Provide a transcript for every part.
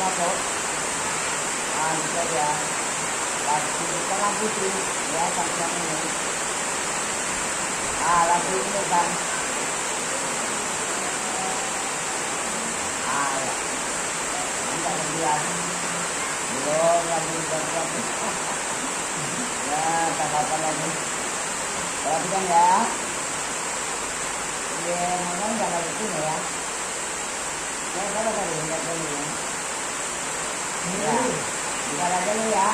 masuk. Bisa ya. Lampu tengah putih ya sampai ini. Lampu ini kan. Ya. Enggak kemudian. Belum lagi berbuat. Ya, tak apa lagi. Perhatikan ya. Ya, memang jangan itu ya. Ya, kalau tadi lihat dulu ya. Ya, kita dulu ya.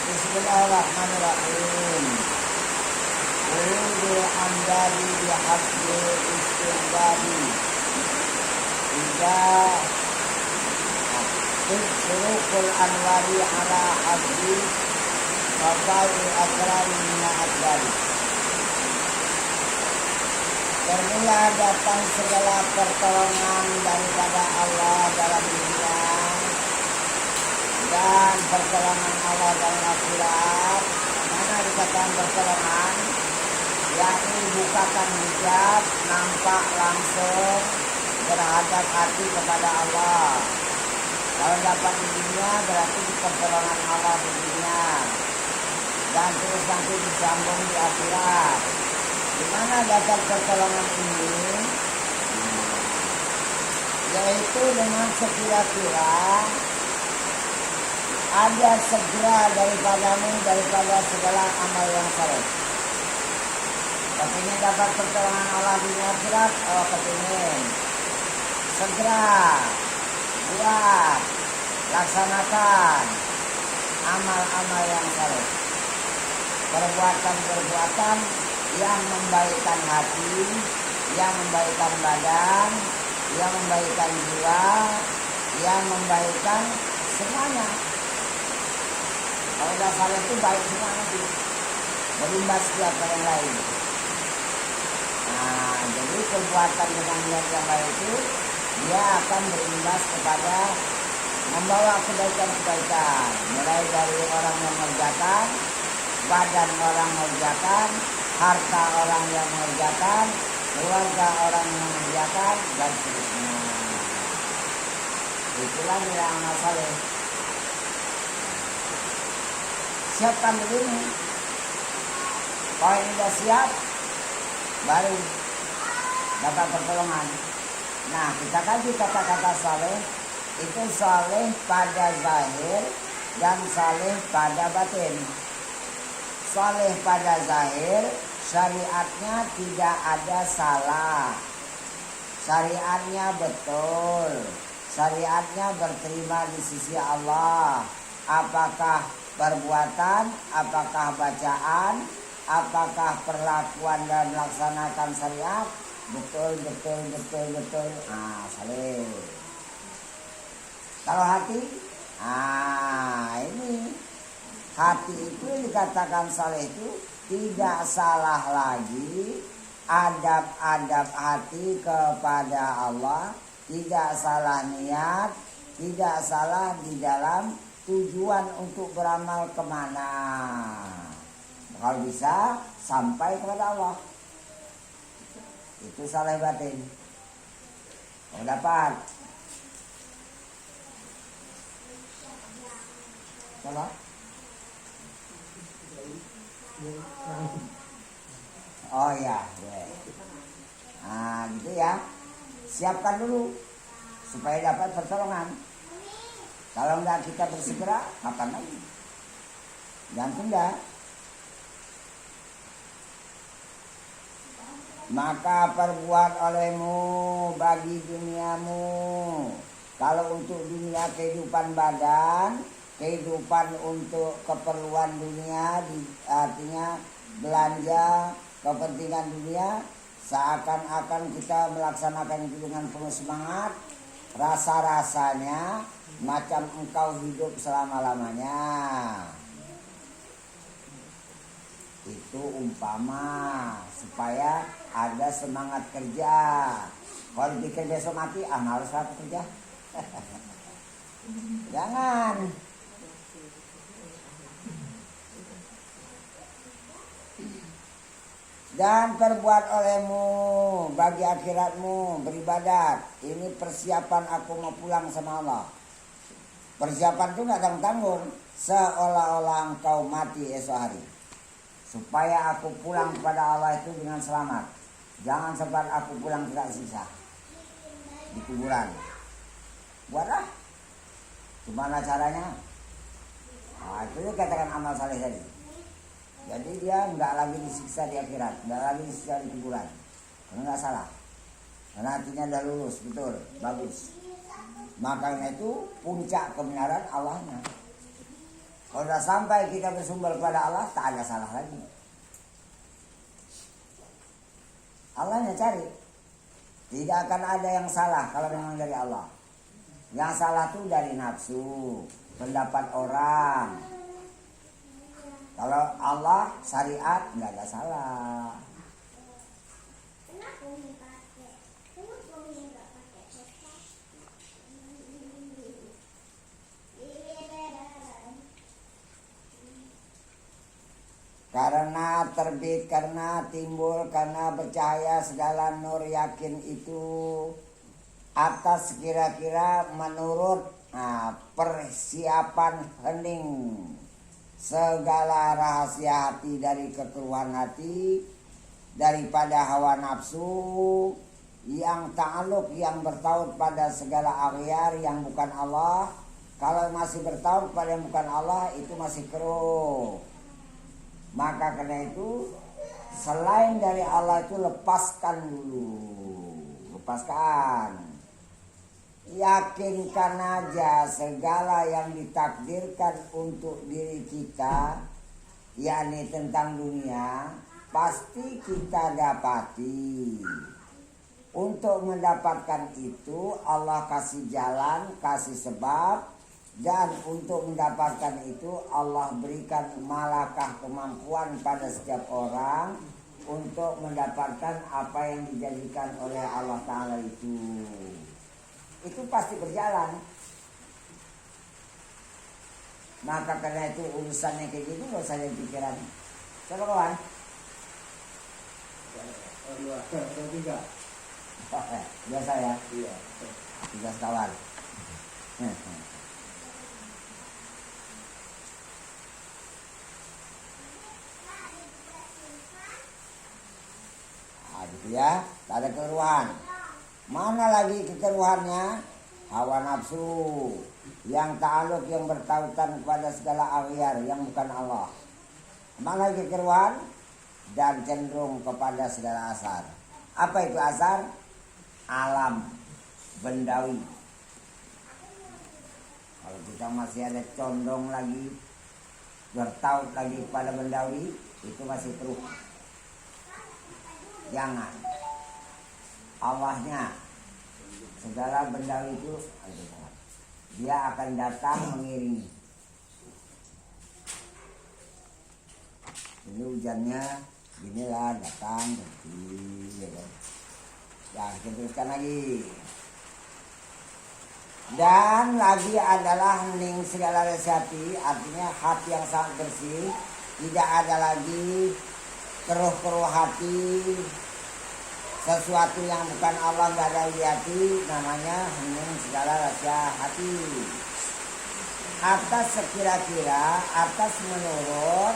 Bismillahirrahmanirrahim. Urudul amdali bihasbil istighfari. Ida surukul anwari ala hasbi Bapak akrari minna akbari. Bermula datang segala pertolongan daripada Allah dalam dunia dan pertolongan Allah dalam akhirat. Mana dikatakan pertolongan? Yakni bukakan hijab, nampak langsung berhadap hati kepada Allah. Kalau dapat di dunia berarti pertolongan Allah di dunia dan terus nanti disambung di akhirat. Di mana dapat pertolongan ini? Yaitu dengan sekira-kira ada segera daripadamu daripada segala amal yang saleh. Kepingin dapat pertolongan Allah di akhirat, kepingin segera buat laksanakan amal-amal yang saleh, perbuatan-perbuatan yang membaikkan hati, yang membaikkan badan, yang membaikkan jiwa, yang membaikkan semuanya. Kalau udah saleh itu baik semua nanti, berimbas kepada yang lain. Nah, jadi perbuatan dengan niat yang baik itu dia akan berimbas kepada membawa kebaikan-kebaikan, mulai dari orang yang mengerjakan, badan orang mengerjakan, harta orang yang mengerjakan, keluarga orang yang mengerjakan, dan seterusnya. Itulah nilai amal saleh. Siapkan dulu nih. Kalau ini sudah siap, baru dapat pertolongan. Nah, kita kaji kata-kata saleh. Itu saleh pada zahir dan saleh pada batin. Saleh pada zahir, syariatnya tidak ada salah. Syariatnya betul. Syariatnya berterima di sisi Allah. Apakah perbuatan, apakah bacaan, apakah perlakuan dan melaksanakan syariat, betul. Saleh. Kalau hati, ini hati itu dikatakan saleh itu tidak salah lagi adab-adab hati kepada Allah, tidak salah niat, tidak salah di dalam tujuan untuk beramal kemana. Kalau bisa sampai kepada Allah, itu saleh batin. Kalau dapat salah. Oh ya. Nah gitu ya. Siapkan dulu supaya dapat pertolongan. Kalau enggak kita bersegera, kapan lagi? Jangan tunda. Maka perbuat olehmu bagi duniamu. Kalau untuk dunia kehidupan badan, kehidupan untuk keperluan dunia, artinya belanja, kepentingan dunia, seakan-akan kita melaksanakan itu dengan penuh semangat, rasa-rasanya macam engkau hidup selama-lamanya. Itu umpama supaya ada semangat kerja. Kalau dipikir besok mati, harus aku kerja. Jangan. Dan perbuat olehmu bagi akhiratmu beribadat. Ini persiapan aku mau pulang sama Allah. Persiapan itu gak tanggung-tanggung. Seolah-olah engkau mati esok hari. Supaya aku pulang kepada Allah itu dengan selamat. Jangan sempat aku pulang tidak sisa di kuburan. Buatlah. Gimana caranya? Nah, itu katakan amal saleh tadi. Jadi dia nggak lagi disiksa di akhirat, nggak lagi disiksa di kuburan. Karena nggak salah. Karena hatinya udah lulus, betul, bagus. Makanya itu puncak kebenaran Allahnya. Kalau sudah sampai kita bersumber pada Allah, tak ada salah lagi. Allahnya cari. Tidak akan ada yang salah kalau memang dari Allah. Yang salah itu dari nafsu, pendapat orang. Kalau Allah syariat nggak ada salah. Karena terbit, karena timbul, karena bercahaya segala nur yakin itu atas kira-kira menurut persiapan hening segala rahasia hati dari kekeruhan hati daripada hawa nafsu yang ta'aluk yang bertaut pada segala aghyar yang bukan Allah. Kalau masih bertaut pada yang bukan Allah itu masih keruh. Maka karena itu selain dari Allah itu lepaskan dulu. Lepaskan. Yakinkan aja segala yang ditakdirkan untuk diri kita, yakni tentang dunia, pasti kita dapati. Untuk mendapatkan itu Allah kasih jalan, kasih sebab. Dan untuk mendapatkan itu Allah berikan malakah kemampuan pada setiap orang untuk mendapatkan apa yang dijadikan oleh Allah Ta'ala itu. Itu pasti berjalan. Maka karena itu urusannya kayak gitu gak usah ada pikiran. Coba kawan. Biasa ya? Iya. Tugas kawan. Gitu ya, tak ada kekeruhan. Mana lagi kekeruhannya? Hawa nafsu yang ta'aluk, yang bertautan kepada segala aghyar yang bukan Allah. Mana lagi kekeruhan? Dan cenderung kepada segala asar. Apa itu asar? Alam bendawi. Kalau kita masih ada condong lagi, bertaut lagi pada bendawi, itu masih keruh. Jangan. Allahnya segala benda itu dia akan datang mengiringi. Ini hujannya inilah datang berarti ya kan. Ya kita teruskan lagi. Dan lagi adalah hening segala resati, artinya hati yang sangat bersih, tidak ada lagi keruh-keruh hati, sesuatu yang bukan Allah nggak ada di hati, namanya hening segala rahasia hati. Atas sekira-kira, atas menurut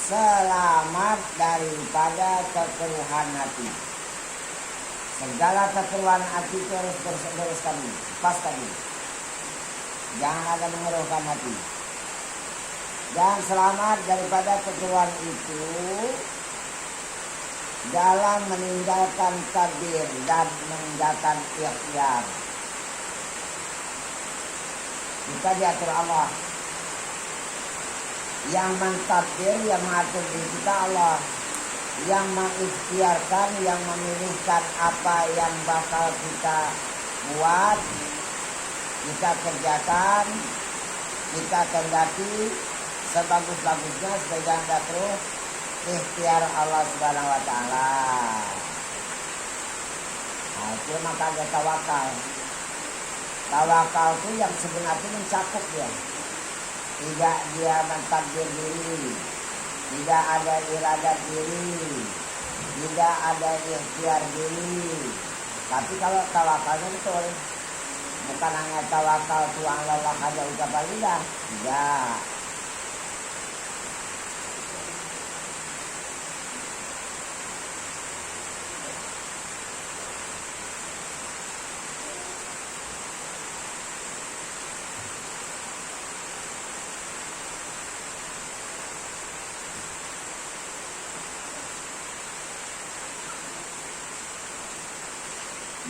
selamat daripada kekeruhan hati. Segala kekeruhan hati itu harus bereskan dulu, lepaskan dulu. Jangan ada mengeruhkan hati. Dan selamat daripada kekeruhan itu dalam meninggalkan takdir dan meninggalkan ikhtiar. Kita diatur Allah. Yang mentakdir, yang mengatur diri kita Allah. Yang mengikhtiarkan, yang memilihkan apa yang bakal kita buat, kita kerjakan, kita kendaki sebagus-bagusnya supaya anda terus ikhtiar Allah Subhanahu wa taala. Nah, itu makanya tawakal. Tawakal itu yang sebenarnya mencakup dia. Tidak dia mentakdir diri, tidak ada iradat diri, tidak ada ikhtiar diri. Tapi kalau tawakalnya betul, bukan hanya tawakal tuang lelah aja ucapan lidah, tidak.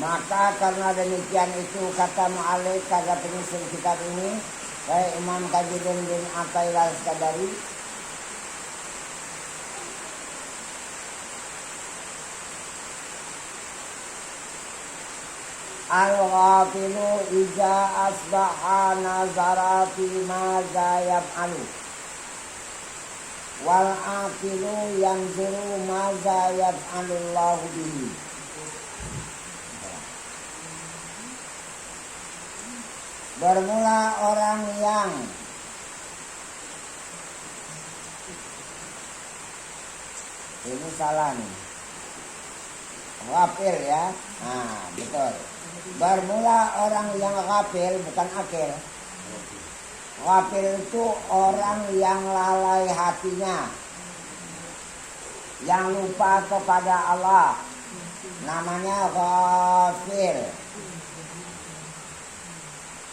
Maka karena demikian itu kata mu'alif kata penyusun kitab ini, kayak Imam Tajuddin bin Athaillah Al-Qadari, al-ghafilu iza asbaha nazara fi ma yaf'alu wal aqilu yanzuru ma yaf'alullahu bihi. Bermula orang yang ini salah nih, ghafil ya, nah betul. Bermula orang yang ghafil bukan akil. Ghafil itu orang yang lalai hatinya, yang lupa kepada Allah, namanya ghafil.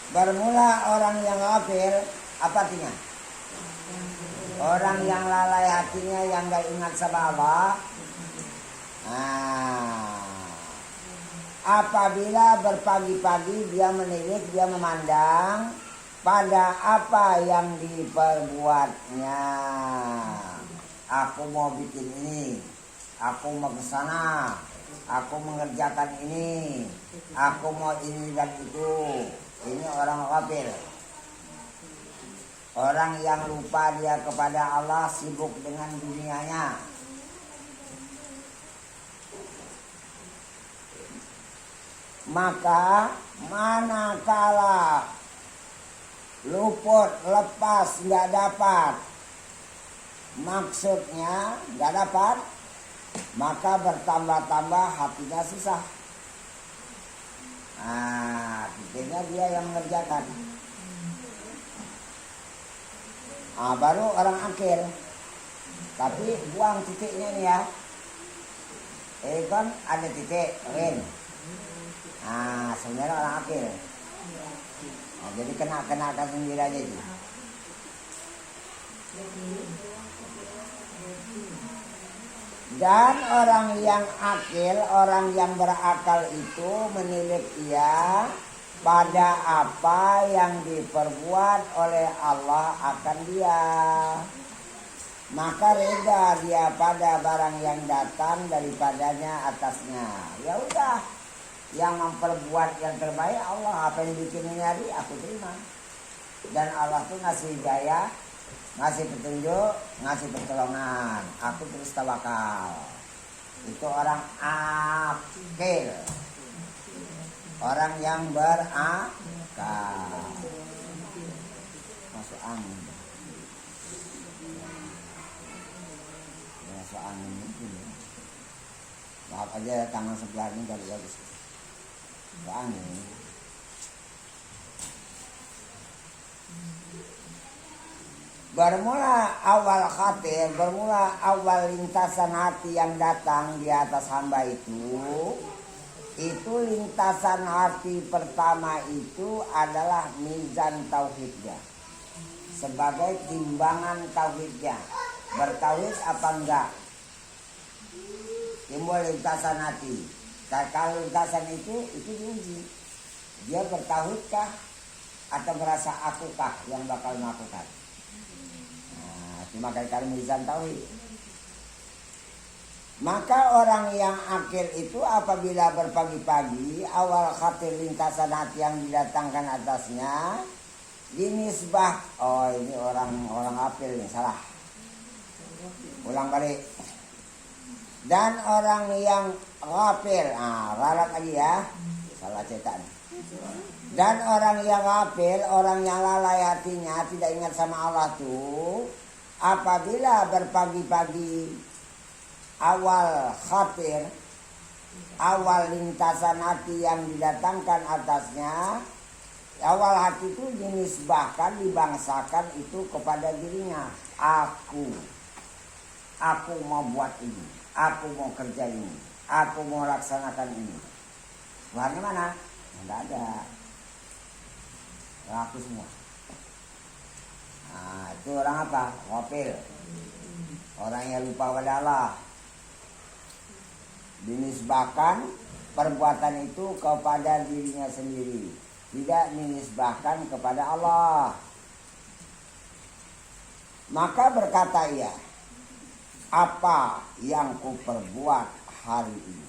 Bermula orang yang ghafil, apa artinya? Orang yang lalai hatinya, yang gak ingat sama Allah. Nah, apabila berpagi-pagi dia menilik, dia memandang pada apa yang diperbuatnya. Aku mau bikin ini, aku mau ke sana, aku mengerjakan ini, aku mau ini dan itu. Ini orang ghafil. Orang yang lupa dia kepada Allah, sibuk dengan dunianya. Maka manakala luput, lepas, nggak dapat, maksudnya nggak dapat, maka bertambah-tambah hatinya susah. Nah, pikirnya dia yang mengerjakan. Nah, baru orang akil. Tapi buang titiknya nih ya. Kan ada titik, rin. Nah, sebenarnya orang akil. Nah, jadi kena sendiri aja sih. Dan orang yang akil, orang yang berakal itu menilik ia pada apa yang diperbuat oleh Allah akan dia. Maka reda dia pada barang yang datang daripadanya atasnya. Ya udah, yang memperbuat yang terbaik Allah. Apa yang bikin ini hari aku terima. Dan Allah tuh ngasih hidayah, ngasih petunjuk, ngasih pertolongan. Aku terus tawakal. Itu orang akil, orang yang berakal. Masuk angin. Masuk angin itu. Maaf aja tangan sebelah ini kalau bagus. Masuk angin. Bermula awal khatir, bermula awal lintasan hati yang datang di atas hamba itu lintasan hati pertama itu adalah mizan tauhidnya, sebagai timbangan tauhidnya. Bertauhid apa enggak? Timbul lintasan hati. Kalau lintasan itu diuji. Dia bertauhidkah atau merasa akukah yang bakal melakukan? Cuma kali mizan tauhid. Maka orang yang akil itu apabila berpagi-pagi awal khatir lintasan hati yang didatangkan atasnya dinisbah. Oh ini orang akil nih, salah. Ulang balik. Dan orang yang ghafil, ralat lagi ya, salah cetak. Dan orang yang ghafil, orang yang lalai hatinya, tidak ingat sama Allah tuh, apabila berpagi-pagi awal khatir, awal lintasan hati yang didatangkan atasnya, awal hati itu dinisbahkan, dibangsakan itu kepada dirinya. Aku mau buat ini, aku mau kerja ini, aku mau laksanakan ini. Tuhannya mana? Tidak ada. Aku semua. Nah, itu orang apa? Ghafil. Orang yang lupa pada Allah. Dinisbahkan perbuatan itu kepada dirinya sendiri, tidak dinisbahkan kepada Allah. Maka berkata ia, apa yang ku perbuat hari ini?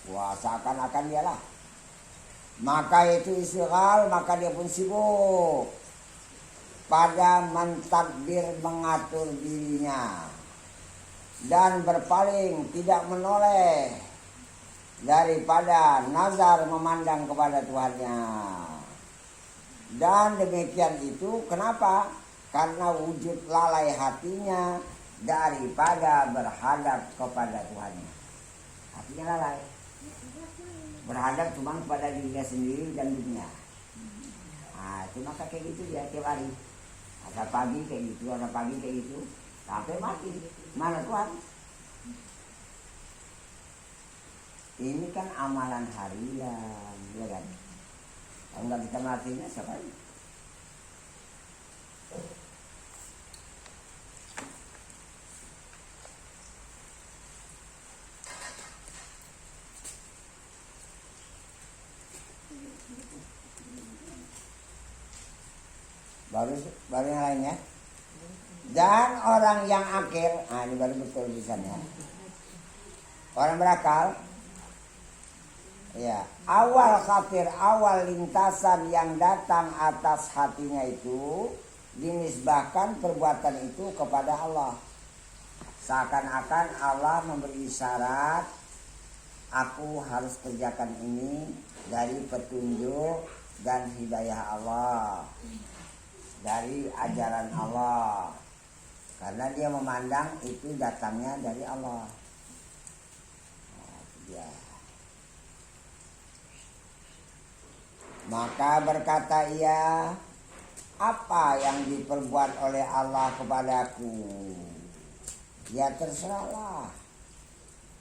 Wah, seakan-akan dialah. Maka itu istighal, maka dia pun sibuk pada mentadbir mengatur dirinya dan berpaling tidak menoleh daripada nazar memandang kepada Tuhannya. Dan demikian itu kenapa? Karena wujud lalai hatinya daripada berhadap kepada Tuhannya. Hatinya lalai, berhadap cuma kepada dirinya sendiri dan dunia. Nah, itu maka kayak gitu ya tiap hari. Ada pagi kayak gitu, ada pagi kayak gitu, sampai mati. Mana Tuhan? Ini kan amalan harian, ya kan? Kalau nggak kita matinya siapa ini? Baru yang lainnya. Dan orang yang akil, ini baru betul tulisannya. Orang berakal, ya, awal khatir, awal lintasan yang datang atas hatinya itu dinisbahkan perbuatan itu kepada Allah. Seakan-akan Allah memberi isyarat, aku harus kerjakan ini dari petunjuk dan hidayah Allah, dari ajaran Allah. Karena dia memandang itu datangnya dari Allah. Ya. Maka berkata ia, apa yang diperbuat oleh Allah kepadaku? Ya terserahlah.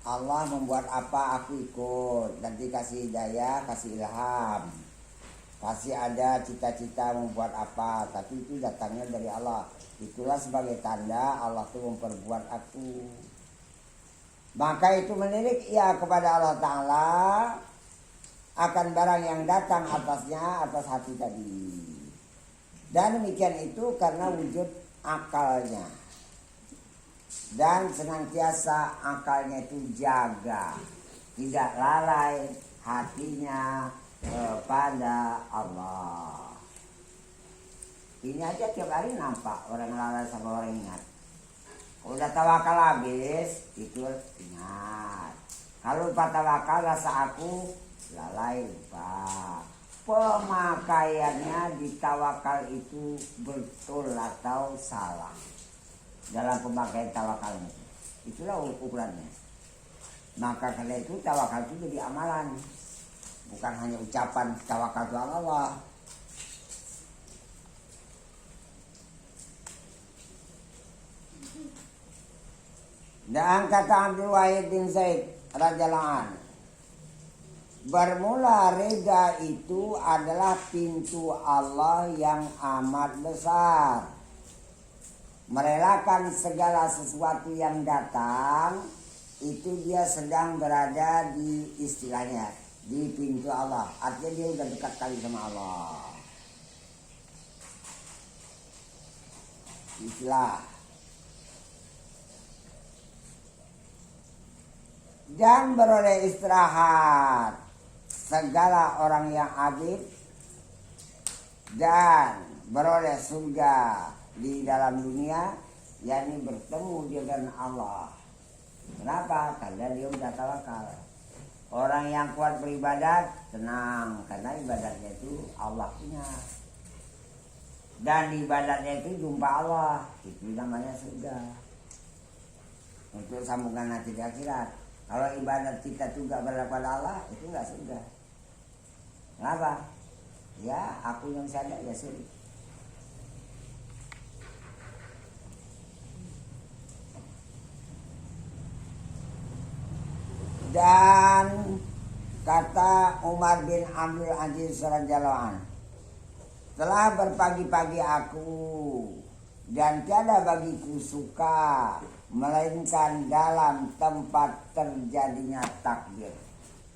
Allah membuat apa aku ikut. Nanti kasih hidayah, kasih ilham. Pasti ada cita-cita membuat apa, tapi itu datangnya dari Allah. Itulah sebagai tanda Allah itu memperbuat aku. Maka itu menilik ia kepada Allah Ta'ala akan barang yang datang atasnya, atas hati tadi. Dan demikian itu karena wujud akalnya. Dan senantiasa akalnya itu jaga, tidak lalai hatinya kepada Allah. Ini aja tiap hari nampak orang lalai sama orang ingat. Kalau udah tawakal habis, itu ingat. Kalau lupa tawakal rasa aku lalai lupa. Pemakaiannya di tawakal itu betul atau salah dalam pemakaian tawakalnya. Itulah ukurannya. Maka karena itu tawakal itu jadi amalan. Bukan hanya ucapan tawakal Tuhan Allah. Dan kata Abdul Wahid bin Zaid radhiyallahu anhu, bermula reda itu adalah pintu Allah yang amat besar. Merelakan segala sesuatu yang datang, itu dia sedang berada di istilahnya di pintu Allah. Artinya dia udah dekat kali sama Allah. Istilah. dan beroleh istirahat segala orang yang abid dan beroleh surga di dalam dunia, yakni bertemu dengan Allah. Kenapa? Karena dia udah tawakal. Orang yang kuat beribadat tenang karena ibadatnya itu Allah punya. Dan ibadatnya itu jumpa Allah, itu namanya surga. Untuk sambungan nanti di akhirat. Kalau ibadat kita juga berada pada Allah, itu enggak surga. Kenapa? Ya, aku yang sadar ya sulit. Dan kata Umar bin Abdul Aziz radhiyallahu anhu, telah berpagi-pagi aku dan tiada bagiku suka melainkan dalam tempat terjadinya takbir.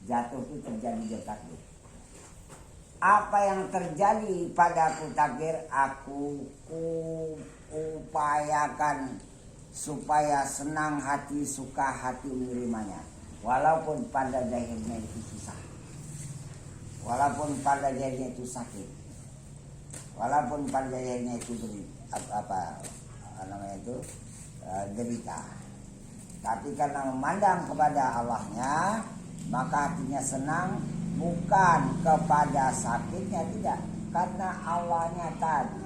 Jatuh itu terjadi takbir. Apa yang terjadi padaku takbir, aku upayakan supaya senang hati, suka hati menerimanya. Walaupun pada zahirnya itu susah, walaupun pada zahirnya itu sakit, walaupun pada zahirnya itu derita, tapi karena memandang kepada Allahnya, maka hatinya senang, bukan kepada sakitnya, tidak, karena Allahnya tadi.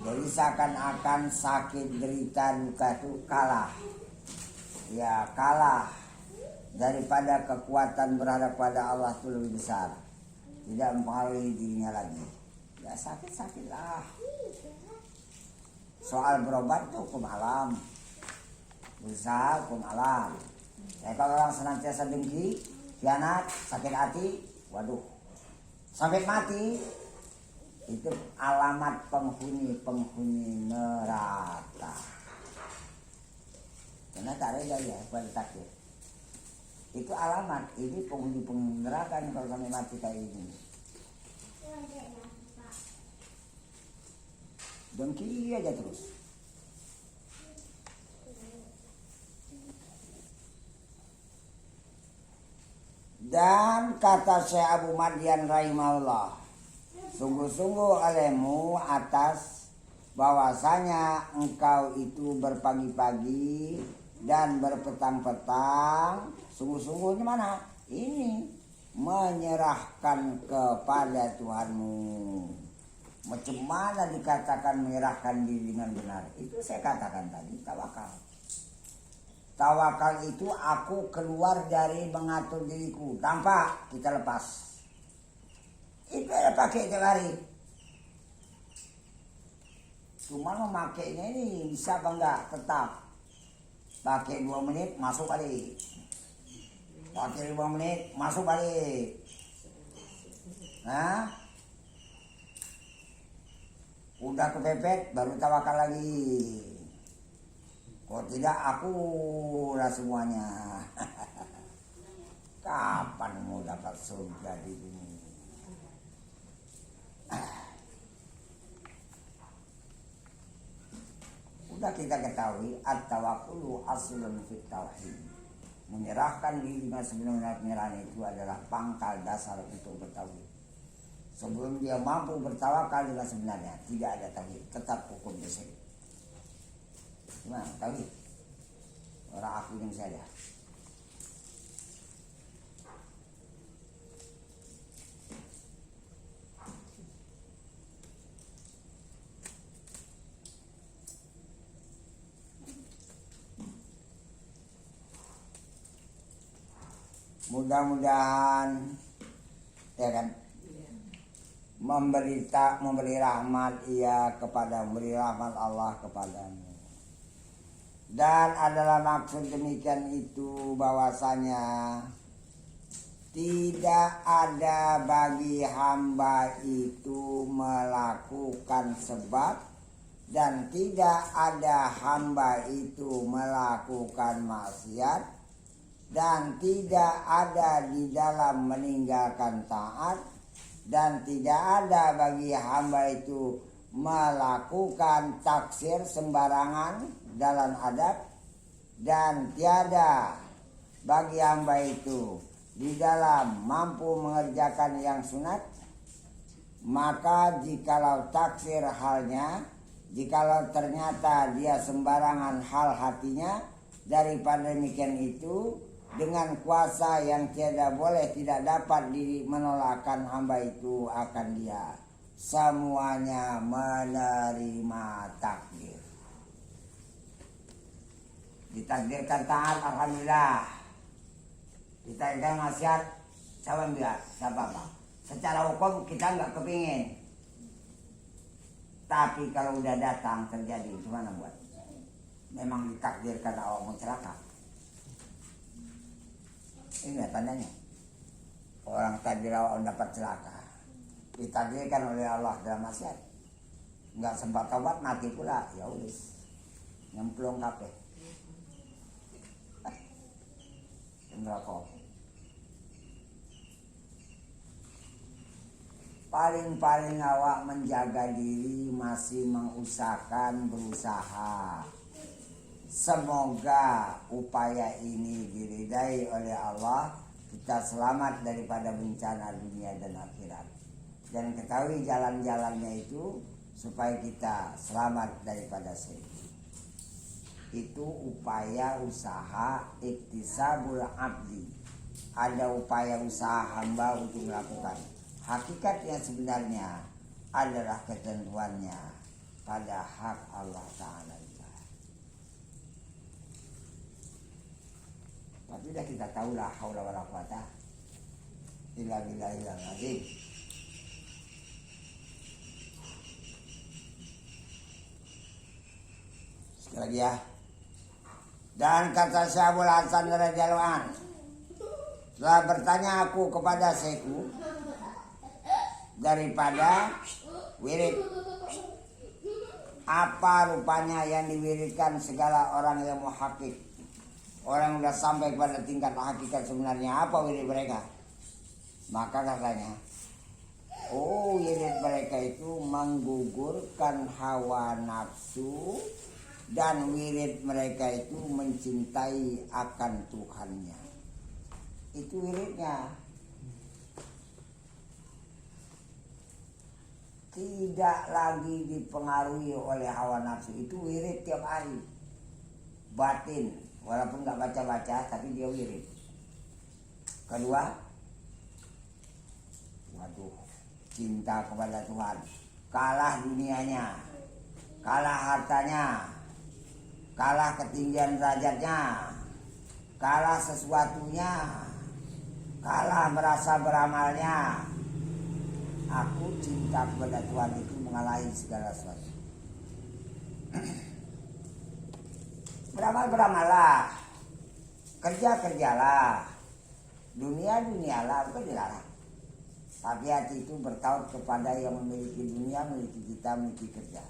Jadi seakan-akan sakit, derita, duka itu kalah. Ya kalah daripada kekuatan berhadap pada Allah itu lebih besar, tidak mempengaruhi dirinya lagi. Ya sakit-sakitlah. Soal berobat itu hukum alam, berusaha hukum alam. Ya kalau orang senantiasa dengki, khianat, sakit hati, waduh, sampai mati, itu alamat penghuni neraka. Karena tak rela ya pada takdir. Itu alamat. Ini penghuni neraka kalau sampai mati kayak ini. Dengki aja terus. Dan kata Syekh Abu Madian rahimahullah, sungguh-sungguh olehmu atas bahwasanya engkau itu berpagi-pagi dan berpetang-petang, sungguh-sungguhnya mana? Ini menyerahkan kepada Tuhanmu. Macam mana dikatakan menyerahkan diri dengan benar? Itu saya katakan tadi, tawakal. Tawakal itu aku keluar dari mengatur diriku tanpa kita lepas. Itu ada pakai tiap hari. Cuma memakainya ini bisa apa enggak? Tetap. Pakai 2 menit masuk balik. Pakai 5 menit masuk balik. Nah, udah kepepet baru tawakal lagi. Kalau tidak aku lah semuanya. Kapan mau dapat surga di dunia? Sudah kita ketahui at-tawakkulu aslun fit tauhid. Menyerahkan diri sebenarnya penyerahan itu adalah pangkal dasar untuk bertauhid. Sebelum dia mampu bertawakal dengan sebenarnya, tidak ada tauhid, tetap hukum syirik. Gimana tauhid? Orang aku yang saja. Mudah-mudahan ya kan memberi rahmat ia kepada memberi rahmat Allah kepadamu. Dan adalah maksud demikian itu bahwasanya tidak ada bagi hamba itu melakukan sebab dan tidak ada hamba itu melakukan maksiat. Dan tidak ada di dalam meninggalkan taat, dan tidak ada bagi hamba itu melakukan taksir sembarangan dalam adab, dan tiada bagi hamba itu di dalam mampu mengerjakan yang sunat, maka jikalau taksir halnya, jikalau ternyata dia sembarangan hal hatinya, daripada demikian itu dengan kuasa yang tiada boleh tidak dapat menolakkan hamba itu akan dia semuanya menerima takdir. Ditakdirkan taat, alhamdulillah. Ditakdirkan maksiat, siapa bang? Secara hukum kita nggak kepingin. Tapi kalau udah datang terjadi, gimana buat? Memang ditakdirkan awak mau celaka. Ini tandanya. Orang takdir awak dapat celaka. Ditakdirkan oleh Allah dalam maksiat. Nggak sempat taubat, mati pula. Ya udah, nyemplung kape. Neraka. Paling-paling awak menjaga diri, masih berusaha. Semoga upaya ini diridai oleh Allah, kita selamat daripada bencana dunia dan akhirat. Dan ketahui jalan-jalannya itu supaya kita selamat daripada syirk. Itu upaya usaha iktisabul abdi. Ada upaya usaha hamba untuk melakukan. Hakikatnya sebenarnya adalah ketentuannya pada hak Allah Ta'ala. Tapi sudah kita tahu la haula wala quwata illa billahil azim. Sekali lagi ya. Dan kata Syahul Hasan radhiyallahu anhu, telah bertanya aku kepada Syekhku daripada wirid, apa rupanya yang diwiridkan segala orang yang muhaqqiq, orang yang sudah sampai kepada tingkat hakikat sebenarnya, apa wirid mereka? Maka katanya, oh wirid mereka itu menggugurkan hawa nafsu, dan wirid mereka itu mencintai akan Tuhannya. Itu wiridnya. Tidak lagi dipengaruhi oleh hawa nafsu. Itu wirid tiap hari. Batin. Walaupun gak baca-baca, tapi dia wirid. Kedua, waduh, cinta kepada Tuhan. Kalah dunianya, kalah hartanya, kalah ketinggian derajatnya, kalah sesuatunya, kalah merasa beramalnya. Aku cinta kepada Tuhan itu mengalahi segala sesuatu. Beramal-beramalah, kerja-kerjalah, dunia-dunialah, bukan dilarang. Tapi hati itu bertaut kepada yang memiliki dunia, memiliki kita, memiliki kerja.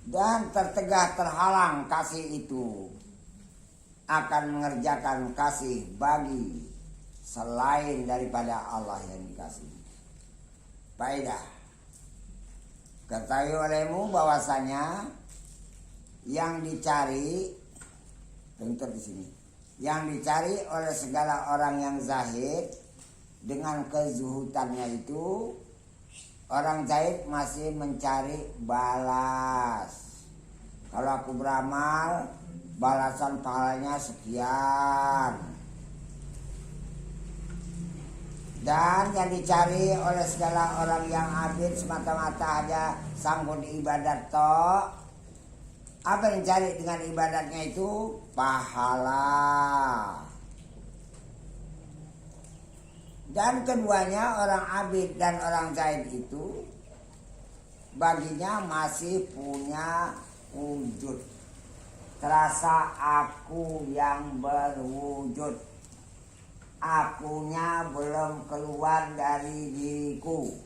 Dan tertegah terhalang kasih itu akan mengerjakan kasih bagi selain daripada Allah yang dikasihi. Faedah, ketahui olehmu bahwasanya yang dicari, tentu di sini, yang dicari oleh segala orang yang zahid dengan kezuhutannya itu, orang zahid masih mencari balas. Kalau aku beramal, balasan pahalanya sekian. Dan yang dicari oleh segala orang yang abid semata-mata hanya sanggup ibadat toh. Apa yang dicari dengan ibadatnya itu? Pahala. Dan keduanya, orang abid dan orang zahid itu baginya masih punya wujud. Terasa aku yang berwujud. Akunya belum keluar dari diriku.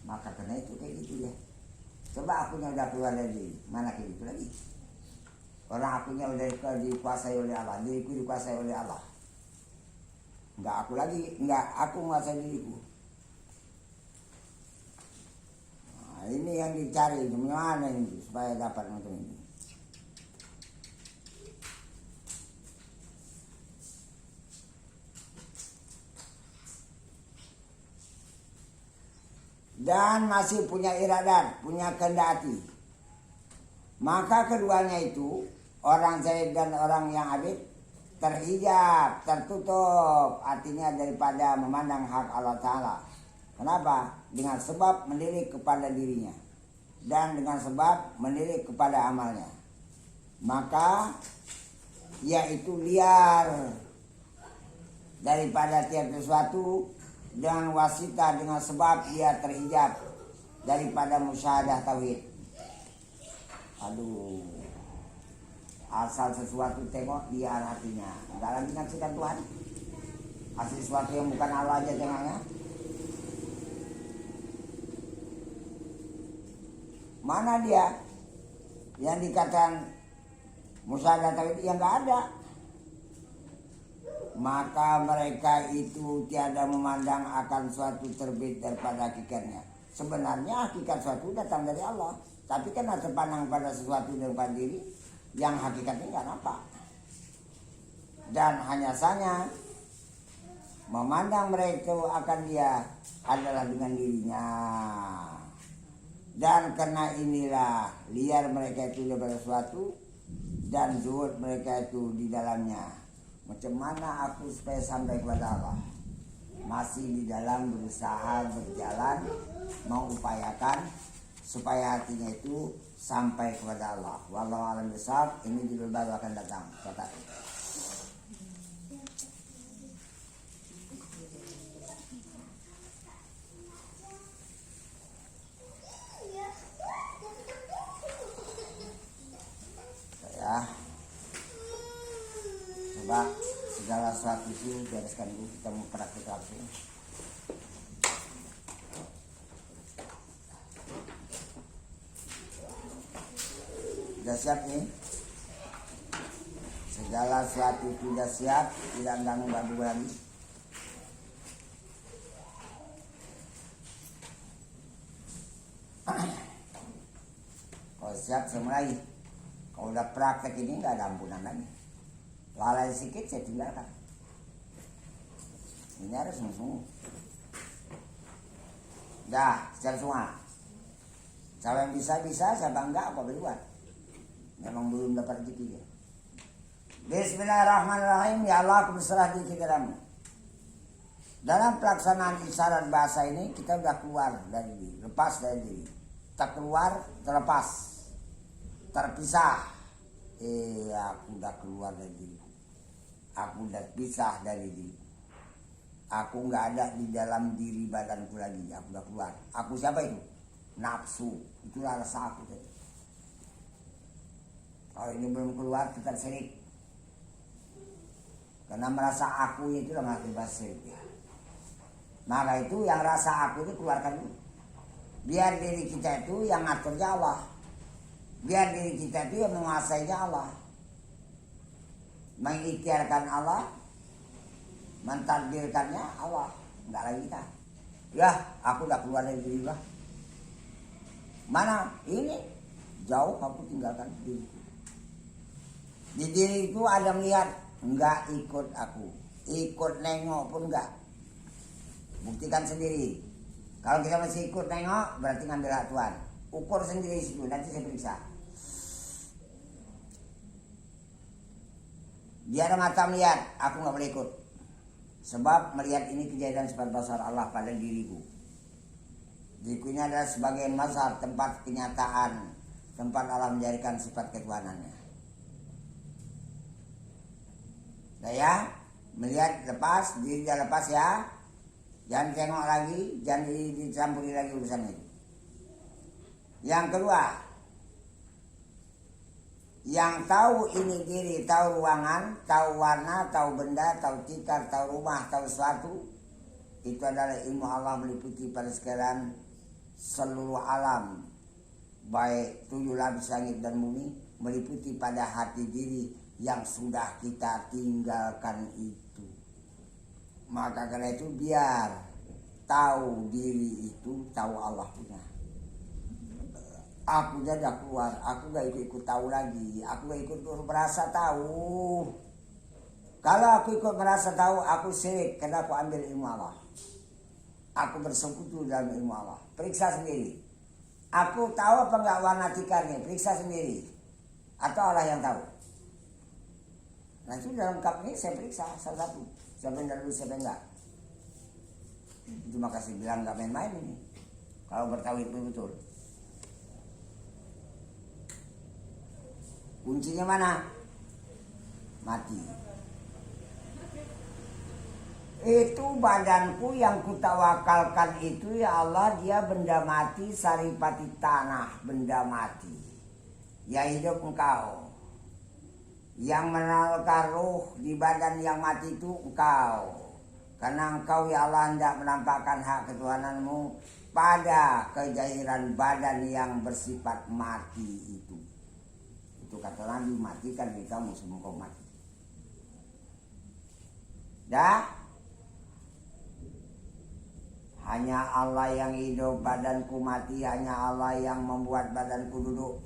Maka karena itu kayak gitu ya. Coba akunya udah keluar dari diri, mana kayak gitu lagi? Orang akunya udah dikuasai oleh Allah, diriku dikuasai oleh Allah. Enggak aku lagi, enggak aku menguasai diriku. Nah, ini yang dicari, gimana ini supaya dapat nonton ini. Dan masih punya iradat, punya kehendak hati. Maka keduanya itu, orang Zaid dan orang yang abid, terhijab, tertutup artinya daripada memandang hak Allah Ta'ala. Kenapa? Dengan sebab melirik kepada dirinya dan dengan sebab melirik kepada amalnya. Maka yaitu liar daripada tiap sesuatu dengan wasita, dengan sebab dia terhijab daripada musyahadah tauhid. Aduh, asal sesuatu tengok dia hatinya, enggak lagi menyaksikan Tuhan. Asal sesuatu yang bukan Allah aja tengoknya. Mana dia yang dikatakan musyahadah tauhid yang enggak ada. Maka mereka itu tiada memandang akan suatu terbit daripada hakikatnya. Sebenarnya hakikat suatu datang dari Allah, tapi kan terpandang pada sesuatu daripada diri yang hakikatnya nggak nampak. Dan hanya saja memandang mereka akan dia adalah dengan dirinya. Dan karena inilah liar mereka itu daripada sesuatu dan zuhud mereka itu di dalamnya. Macam mana aku supaya sampai kepada Allah? Masih di dalam berusaha berjalan, mengupayakan supaya hatinya itu sampai kepada Allah. Wallahu a'lam bishawab. Ini judul baru akan datang. Catat. Ya. Coba segala sesuatu itu bereskan dulu, kita mau praktik langsung. Sudah siap nih? Segala sesuatu itu sudah siap, tidak ganggu lagi. Kalau siap saya mulai. Kalau udah praktek ini nggak ada ampunan lagi. Lalai sedikit saya tinggalkan. Ini harus sungguh-sungguh. Dah, secara semua. Siapa yang bisa, siapa enggak, apa berbuat. Memang belum dapat rezeki dia. Bismillahirrahmanirrahim. Ya Allah, aku berserah diri kepadamu. Dalam pelaksanaan isyarat bahasa ini, kita sudah keluar dari diri, lepas dari diri. Tak keluar, terlepas, terpisah. Aku udah keluar dari diri. Aku udah pisah dari diri. Aku nggak ada di dalam diri badanku lagi. Aku udah keluar. Aku siapa itu? Nafsu. Itulah rasa aku tadi. Kalau ini belum keluar, kita syirik. Karena merasa aku itu adalah akibat syirik. Maka itu yang rasa aku itu keluarkan dulu. Biar diri kita itu yang ngaturnya Allah. Biar diri kita itu yang menguasainya Allah. Mengikhtiarkan Allah, mentadbirkannya Allah, enggak lagi kita. Ya, aku udah keluar dari diri lah. Mana? Ini jauh aku tinggalkan diri. Di diri itu ada melihat, enggak ikut aku, ikut nengok pun enggak. Buktikan sendiri. Kalau kita masih ikut nengok, berarti ngambil hak Tuhan. Ukur sendiri situ, nanti saya periksa. Dia ada mata melihat, aku nggak boleh ikut. Sebab melihat ini kejadian sifat basar Allah pada diriku. Diriku ini adalah sebagai mazhar, tempat kenyataan, tempat Allah menjadikan sifat ketuhanannya. Nah ya, melihat lepas, diri dia lepas ya. Jangan tengok lagi, jangan dicampuri lagi urusan itu. Yang kedua, yang tahu ini diri, tahu ruangan, tahu warna, tahu benda, tahu tikar, tahu rumah, tahu sesuatu, itu adalah ilmu Allah meliputi pada sekalian seluruh alam baik 7 lapis langit dan bumi, meliputi pada hati diri yang sudah kita tinggalkan itu. Maka karena itu biar tahu diri itu, tahu Allah punya. Aku jadi keluar, aku gak ikut tahu lagi, aku gak ikut merasa tahu. Kalau aku ikut merasa tahu, aku syirik karena aku ambil ilmu Allah. Aku bersekutu dalam ilmu Allah. Periksa sendiri. Aku tahu apa enggak warna tikarnya, periksa sendiri. Atau Allah yang tahu. Nah itu dalam kap ini saya periksa salah satu. Siapa yang dulu, siapa yang enggak. Itu makasih bilang enggak main-main ini. Kalau bertauhid betul. Kuncinya mana? Mati. Itu badanku yang kutawakalkan itu ya Allah, dia benda mati, saripati tanah, benda mati. Ya hidup engkau. Yang menalkan ruh di badan yang mati itu engkau. Karena engkau ya Allah hendak menampakkan hak ketuhananmu pada kejahiran badan yang bersifat mati itu. Itu kata Nabi, matikan di kamu semua kau mati. Dah. Hanya Allah yang hidup, badanku mati. Hanya Allah yang membuat badanku duduk.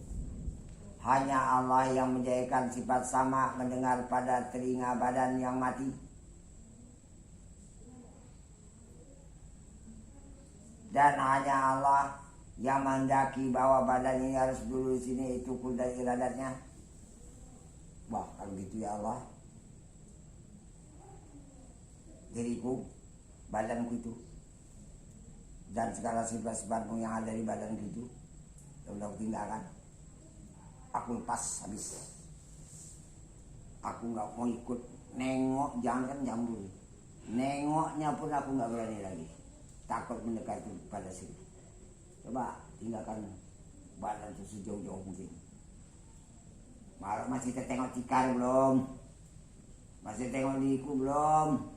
Hanya Allah yang menjadikan sifat sama mendengar pada telinga badan yang mati. Dan hanya Allah yang menghendaki bahwa badan ini harus duduk di sini, itu pun dari iradatnya. Wah, kalau gitu ya Allah, diriku, badanku itu, dan segala sifat-sifatmu yang ada di badan itu udah aku tinggalkan. Aku lepas habis. Aku gak mau ikut nengok, jangan kan jambul. Nengoknya pun aku gak berani lagi. Takut mendekati pada sini. Coba tinggalkan badan itu sejauh-jauh mungkin. Malah masih tertengok tikar belum? Masih tengok liku belum?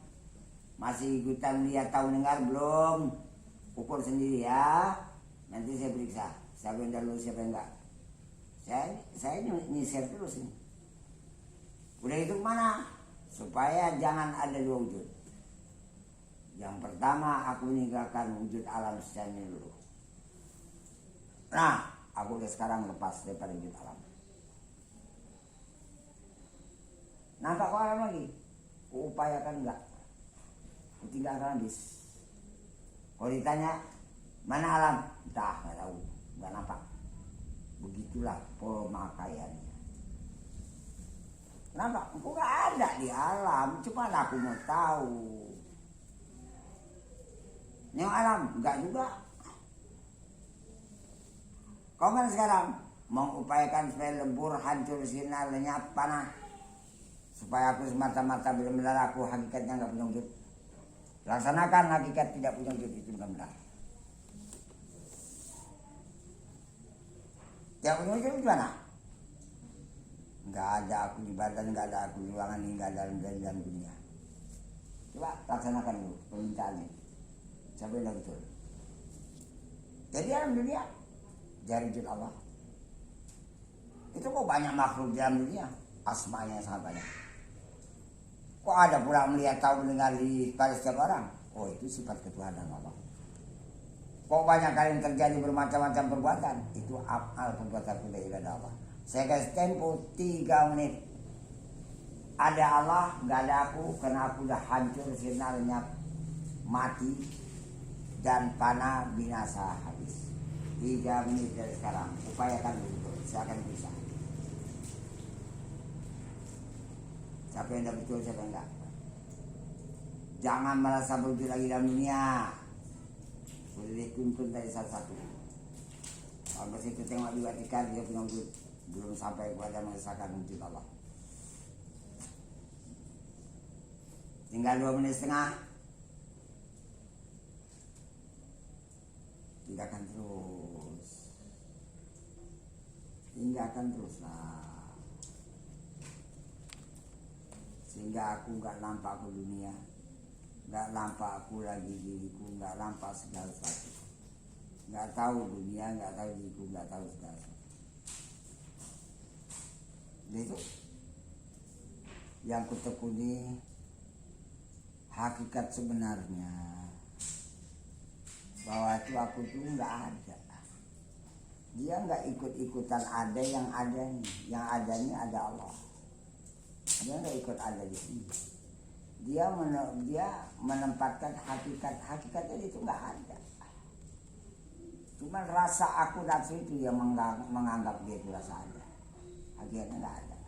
Masih ikutan lihat tahu dengar belum? Ukur sendiri ya. Nanti saya periksa siapa yang dulu, siapa yang enggak. Saya nyisir terus nih. Udah itu mana? Supaya jangan ada dua wujud. Yang pertama, aku meninggalkan wujud alam secara dulu. Nah, aku udah sekarang lepas daripada wujud alam. Nampak kok alam lagi? Kuupayakan enggak? Kutinggalkan habis. Kalau ditanya, mana alam? Entah, nggak tahu, nggak nampak. Begitulah pemakaiannya. Kenapa? Aku nggak ada di alam, cuma aku mau tahu. Nengok alam, enggak juga. Kau kan sekarang mengupayakan supaya lebur, hancur, sinar, lenyap, panah. Supaya aku semata-mata benar-benar aku hakikatnya nggak punya wujud. Laksanakan hakikat tidak punya wujud itu benar-benar. Tidak punya wujud gimana? Nggak ada aku di badan, nggak ada aku di ruangan ini, nggak ada dalam dunia. Coba laksanakan dulu permintaannya. Sampai dah betul. Jadi dalam dunia jari wujud Allah. Itu kok banyak makhluk dalam dunia, asmanya sangat banyak. Kok ada pula melihat tahu mendengar pada setiap orang? Oh, itu sifat ketuhanan Allah. Kok banyak kali yang terjadi bermacam-macam perbuatan? Itu af'al perbuatan dari ibadah Allah. Saya kasih tempo 3 menit. Ada Allah, nggak ada aku, karena aku udah hancur, sirna, lenyap, mati, dan panah binasa habis. 3 menit dari sekarang. Upayakan dulu, saya akan bisa. Siapa yang dah betul, siapa yang enggak. Jangan merasa berwujud lagi dalam dunia. Boleh dituntun dari satu-satu. Kalau situ tengok di Vatikan, dia punya wujud. Belum sampai kepada mengesahkan wujud Allah. Tinggal 2 menit setengah. Tinggalkan terus. Tinggalkan terus lah. Sehingga aku gak nampak ke dunia, gak nampak aku lagi diriku, gak nampak segala sesuatu. nggak tahu dunia, nggak tahu diriku, nggak tahu segala. Itu yang kutekuni hakikat sebenarnya, bahwa itu aku tuh nggak ada. Dia nggak ikut-ikutan ada yang ada nih, yang adanya ada Allah. Dia nggak ikut ada di sini. Dia menempatkan hakikatnya itu nggak ada. Cuma rasa aku nafsu itu yang menganggap dia itu rasa ada. Hakikatnya nggak ada.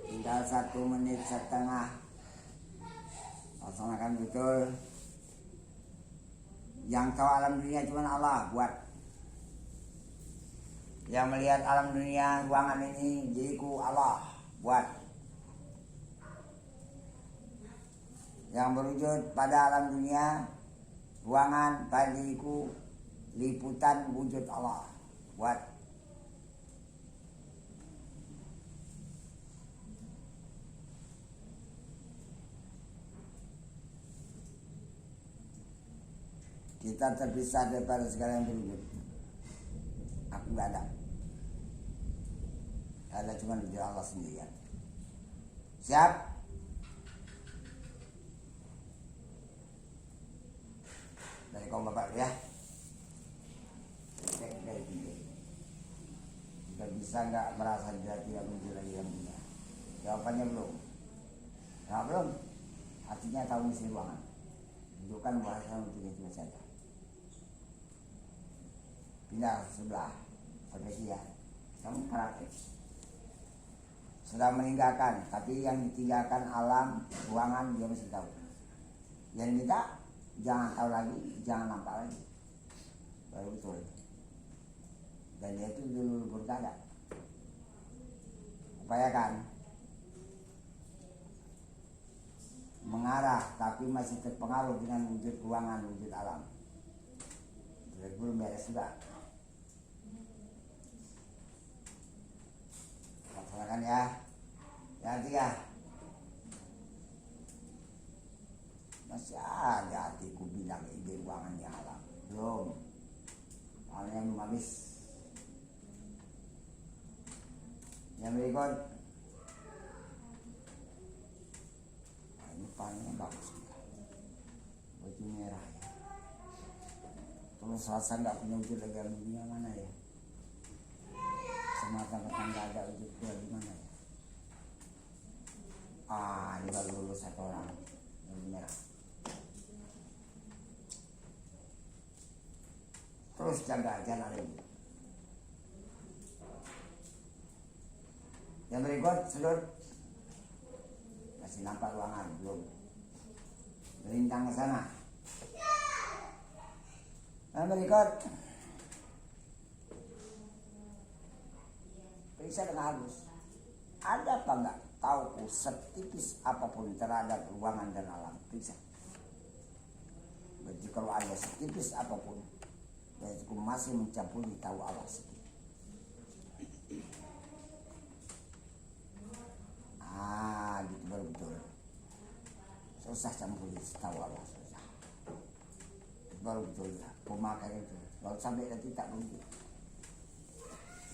Tinggal 1 menit setengah. Laksanakan betul. Yang tahu alam dunia cuma Allah buat. Yang melihat alam dunia ruangan ini diriku Allah buat. Yang berwujud pada alam dunia ruangan pada diriku liputan wujud Allah buat. Kita terpisah daripada segala yang berwujud. Aku gak ada. Ada cuma wujud Allah sendirian. Siap? Dari kau bapak ya. Cek dari tinggi. Jika bisa nggak merasa dia tidak muncul lagi yang punya. Jawabannya belum. Nah belum. Artinya tahu misi ruangan. Tunjukkan bahasa untuk itu saja. Pindah sebelah sampai dia. Kamu praktek. Sudah meninggalkan, tapi yang ditinggalkan alam ruangan dia mesti tahu. Yang minta jangan tahu lagi, jangan nampak lagi. Baru betul. Dan dia itu dulu bergada. Upayakan mengarah tapi masih terpengaruh dengan wujud ruangan, wujud alam. Jadi belum beres juga. Laksanakan ya. Yang 3. Masih ada hatiku bilang ide ruangan yang alam. Belum. Soalnya belum habis. Yang berikut. Nah, ini panenya bagus. Baju merah ya. Terus rasa nggak punya wujud lagi dalam dunia mana ya? Semata tetangga ada wujud gua di mana ya? Ini baru lulus 1 orang. Baju merah. Terus jaga jalan ini. Yang berikut sudut. Masih nampak ruangan belum. Melintang ke sana. Yang berikut. Periksa dengan halus. Ada apa enggak tauku setipis apapun terhadap ruangan dan alam? Periksa. Berarti kalau ada setipis apapun, berarti aku masih mencampuri tahu Allah sedikit. Gitu baru betul. Susah campuri tahu Allah, susah. Baru betul ya. Pemakai itu. Kalau sampai nanti tak begitu.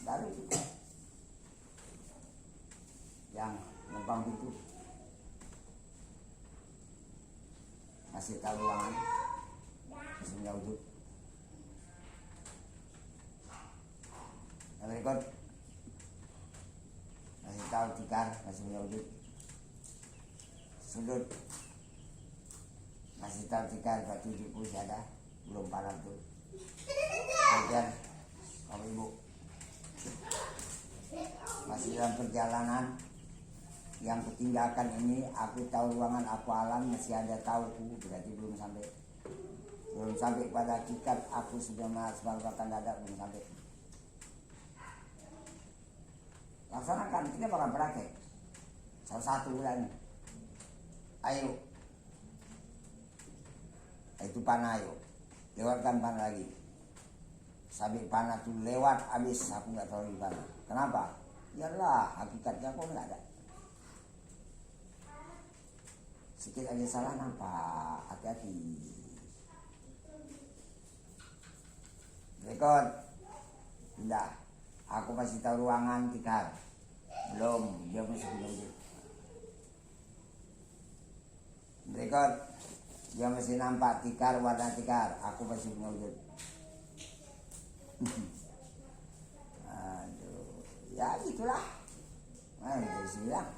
Baru itu. Yang lempang itu masih tahu ruangan, masih punya wujud. Yang berikut masih tahu tikar, masih punya wujud. Sudut masih tahu tikar, batu juku ada, belum panas tuh. Kemudian kamu ibu masih dalam perjalanan. Yang kutinggalkan ini, aku tahu ruangan, aku alam, masih ada tahuku, berarti belum sampai pada hakikat aku sudah sebagai tanda ada, belum sampai. Laksanakan, kita bakal praktek. Salah satu bulan. Ayo. Itu panah ayo. Lewatkan panah lagi. Sampai panah tuh lewat habis, aku nggak tahu di panah. Kenapa? Yalah, hakikatnya kok nggak ada. Sikit aja salah nampak, hati-hati. Rekod. Tidak. Aku kasih tahu ruangan tikar. Belum, dia masih punya wujud. Rekod. Dia masih nampak tikar, warna tikar. Aku masih punya wujud. Aduh, ya gitulah. Jadi bilang.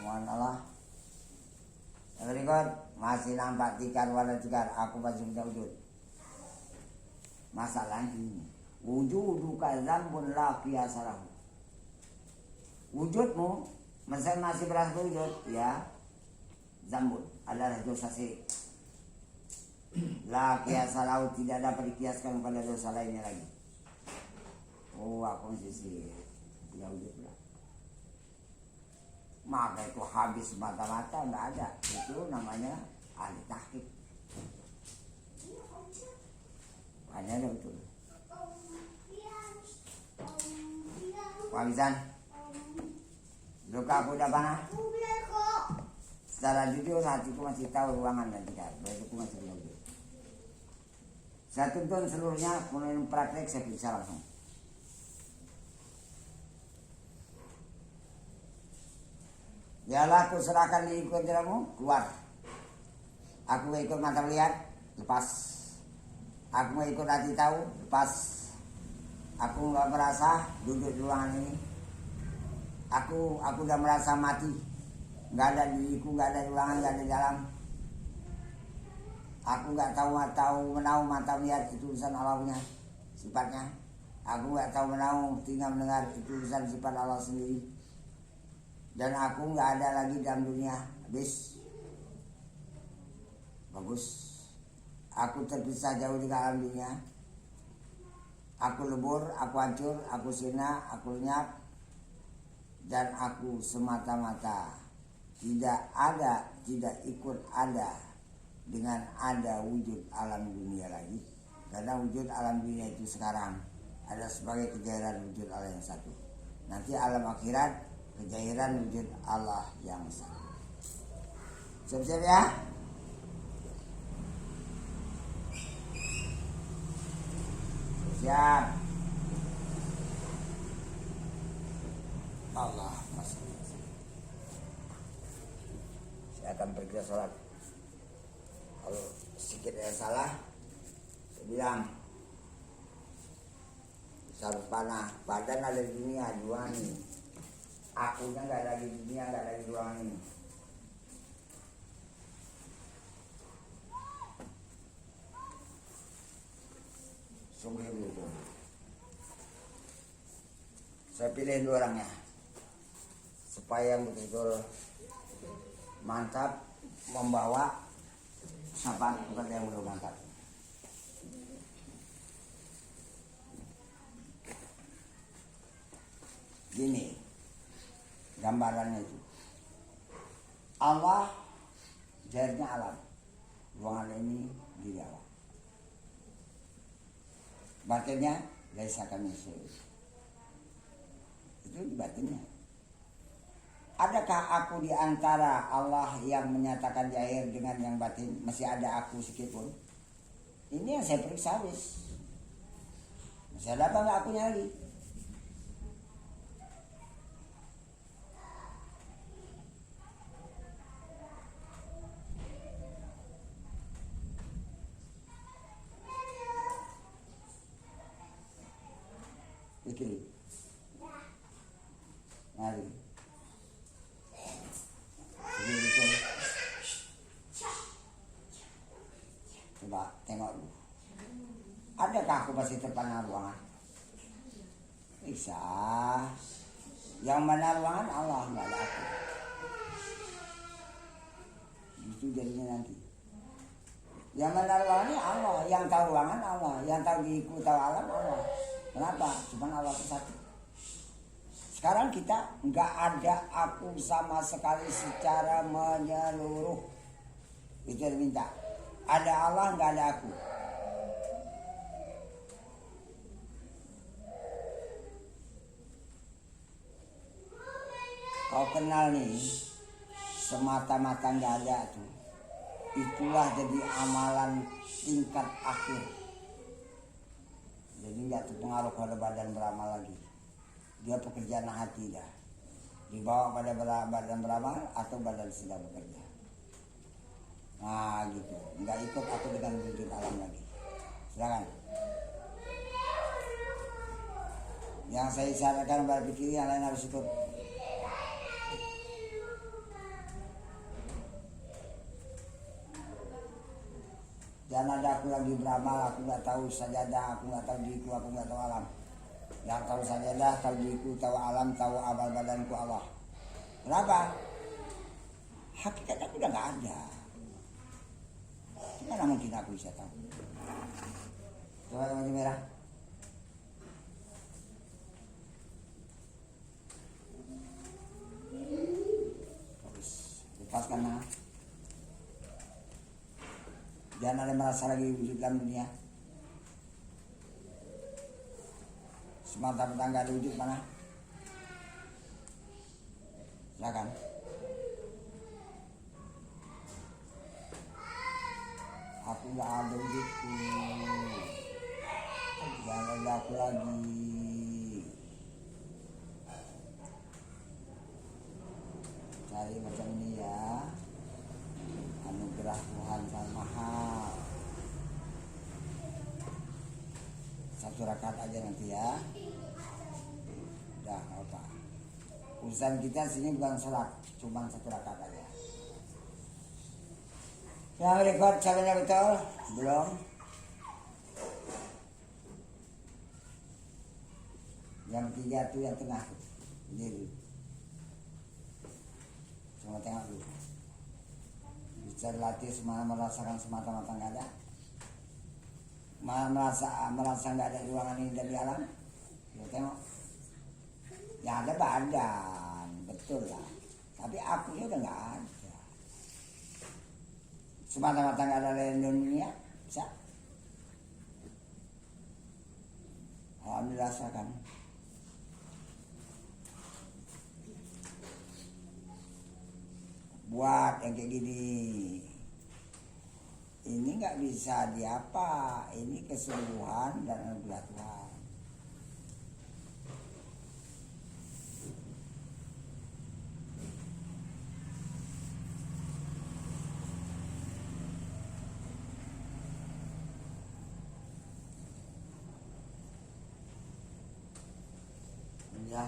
Mohon Allah. Rekod. Masih nampak tikar, warna tikar. Aku masih punya wujud. Masalahnya ini, wujuduka dzambun la qiyasa lahu. Wujudmu masih berasa wujud, ya, dzambun adalah dosa syirik. La qiyasa lahu, tidak dapat dikiaskan pada dosa lainnya lagi. Oh, aku masih syirik, punya wujud lah. Maka itu habis mata-mata, nggak ada. Itu namanya ahli tahqiq. Hanya ada betul. Pak Bizan, luka aku udah panah. Secara jujur hatiku masih tahu ruangan dan tikar. Hatiku masih belum. Saya tuntun seluruhnya, kemudian praktek saya periksa langsung. Yalah, aku serahkan diriku kepadamu, keluar. Aku ikut mata melihat, lepas. Aku mau ikut hati tahu, lepas. Aku nggak merasa duduk di ruangan ini. Aku udah merasa mati. Nggak ada diriku, nggak ada di ruangan, nggak ada di dalam. Aku nggak tahu menau mata melihat, itu urusan Allahnya, sifatnya. Aku nggak tahu menau tinggal mendengar, itu urusan sifat Allah sendiri. Dan aku nggak ada lagi dalam dunia. Habis. Bagus. Aku terpisah jauh di alam dunia. Aku lebur, aku hancur, aku sirna, aku lenyap. Dan aku semata-mata tidak ikut ada dengan ada wujud alam dunia lagi. Karena wujud alam dunia itu sekarang ada sebagai kejadian wujud Allah yang satu. Nanti alam akhirat kejadian wujud Allah yang satu. Siap-siap ya? Siap. Allah masih. Saya akan pergi ke sholat. Kalau sedikit ada salah, saya bilang harus panah. Badan ada di dunia, di ruangan ini. Akunya nggak ada di dunia, nggak ada di ruangan ini. Sungguh begitu. Saya pilih dua orangnya supaya betul-betul mantap membawa sapaan kepada yang belum mantap. Gini gambarannya itu. Allah jadinya alam. Ruangan ini diri Allah. Batinnya laisa kamitslihi. Itu di batinnya. Adakah aku di antara Allah yang menyatakan zahir dengan yang batin? Masih ada aku sedikit pun? Ini yang saya periksa wis. Masih ada apa enggak akunya lagi? Pikir. Mari. Coba tengok dulu. Adakah aku masih terpana ruangan? Bisa. Yang mana ruangan Allah, nggak ada aku. Itu jadinya nanti. Yang mana ruangannya Allah, yang tahu ruangan Allah, yang tahu diriku, tahu alam Allah. Kenapa? Cuma Allah satu. Sekarang kita nggak ada aku sama sekali secara menyeluruh. Itu yang minta. Ada Allah, nggak ada aku. Kau kenal nih semata-mata nggak ada tuh. Itulah jadi amalan tingkat akhir. Jadi nggak terpengaruh pada badan beramal lagi. Dia pekerjaan hati dah. Dibawa pada badan beramal atau badan sedang bekerja. Nah gitu. Nggak ikut aku dengan wujud alam lagi. Silakan. Yang saya isyaratkan berpikir yang lain harus ikut. Jangan ada aku lagi beramal, aku nggak tahu sajadah, aku nggak tahu diriku, aku nggak tahu alam. Yang tahu sajadah, tahu diriku, tahu alam, tahu amal badanku Allah. Kenapa? Hakikatnya aku udah nggak ada. Gimana mungkin aku bisa tahu? Coba yang warna merah. Terus lepaskan tangan. Jangan ada merasa lagi wujud dalam dunia. Semata-mata nggak ada wujud mana? Silakan. Aku nggak ada wujudku. Jangan ada aku lagi. Cari macam ini ya. Anugerah Tuhan Sang Mahal. Satu rakaat aja nanti ya. Udah apa? Urusan kita sini bukan sholat, cuma satu rakaat aja. Yang record caranya betul? Belum. Yang ketiga tuh yang tengah. Ini cuma tengok dulu. Bisa dilatih semalam merasakan semata-mata nggak ada. Merasa nggak ada di ruangan ini dan di alam. Ya tengok. Ya ada badan, betul lah. Tapi akunya udah nggak ada. Semata-mata nggak ada di dunia, bisa. Alhamdulillah rasakan. Buat yang kayak gini, ini nggak bisa diapa, ini keseluruhan dan anugerah Tuhan. Ya.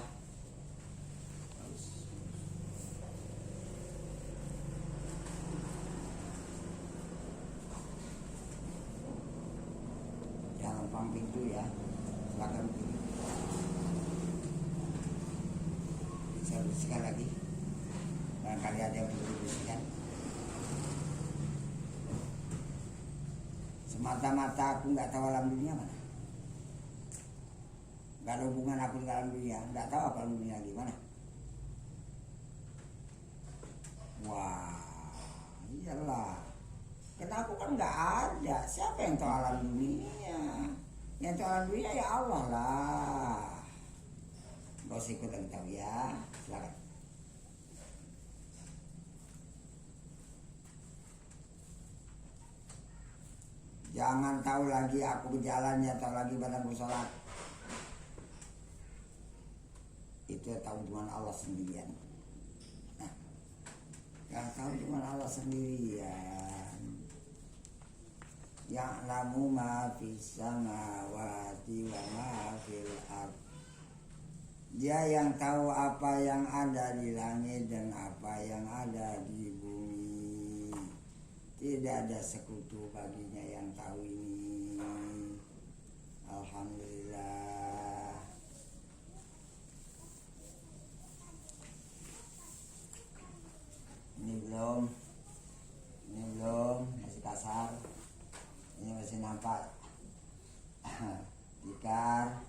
Pintu ya, silakan pilih. Saya bersihkan lagi. Barangkali ada yang perlu dibersihkan. Semata-mata aku nggak tahu alam dunia mana. Nggak ada hubungan aku dengan alam dunia. Nggak tahu apa alam dunia gimana. Wah, iyalah. Karena aku kan nggak ada. Siapa yang tahu alam dunia? Yang tahu alam dunia ya Allah lah. Gak usah ikut lagi tahu ya. Silakan. Jangan tahu lagi aku berjalan, ya tahu lagi badanku sholat. Itu tahu cuma Allah sendirian. Nah, yang tahu cuma Allah sendirian. Ya'lamu ma fis samawati wa ma fil ardh. Dia yang tahu apa yang ada di langit dan apa yang ada di bumi. Tidak ada sekutu baginya yang tahu ini. Alhamdulillah. Ini belum, masih kasar. Ini masih nampak tikar.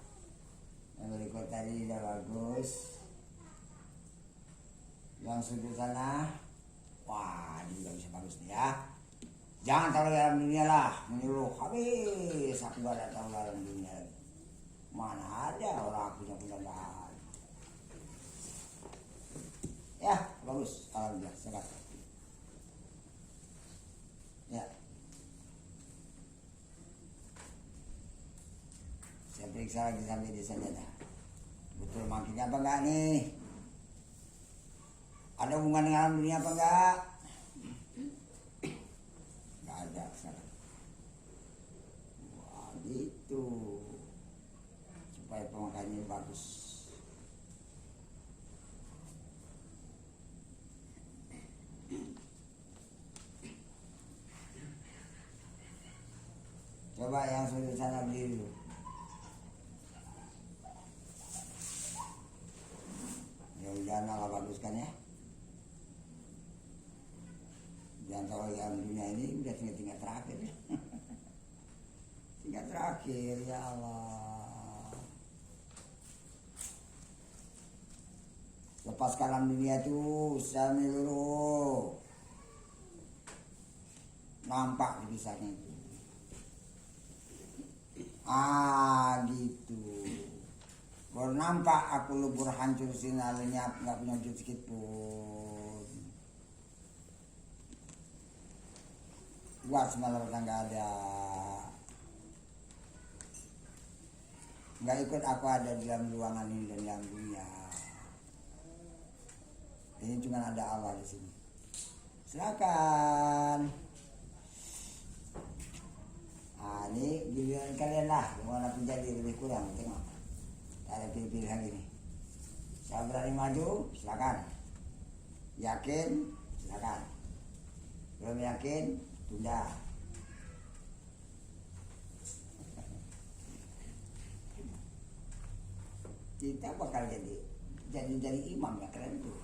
Yang berikut tadi udah bagus. Yang sudut sana, wah ini juga bisa bagus nih ya. Jangan taruh dalam dunia lah, menyuruh habis. Aku gak ada tahu dalam dunia lagi. Mana ada orang punya nggak ada. Ya, bagus. Alhamdulillah, sehat. Ya. Saya periksa lagi sampai di sana dah. Betul makinnya apa enggak nih? Ada hubungan dengan alam dunia apa enggak? Enggak ada sekarang. Wah, gitu. Supaya pemakaiannya bagus. Coba yang sudah sana berdiri dulu. Ya udah nala bagus kan ya. Jangan tahu yang dunia ini udah tingkat terakhir ya. Tingkat terakhir ya Allah. Lepas kalam dunia itu menyeluruh. Nampak dipisahnya itu. Gitu. Baru nampak aku lebur hancur sinar lenyap, nggak punya wujud sedikit pun. Buat semalam nggak ada. Nggak ikut aku ada di dalam ruangan ini dan dalam dunia. Ini cuma ada Allah di sini. Silakan. Ini giliran kalian lah, mau menjadi lebih kurang, tengok. Ada pilihan ini. Saya berani maju, silakan. Yakin, silakan. Belum yakin, tunda. Kita bakal jadi imam ya kalian tuh.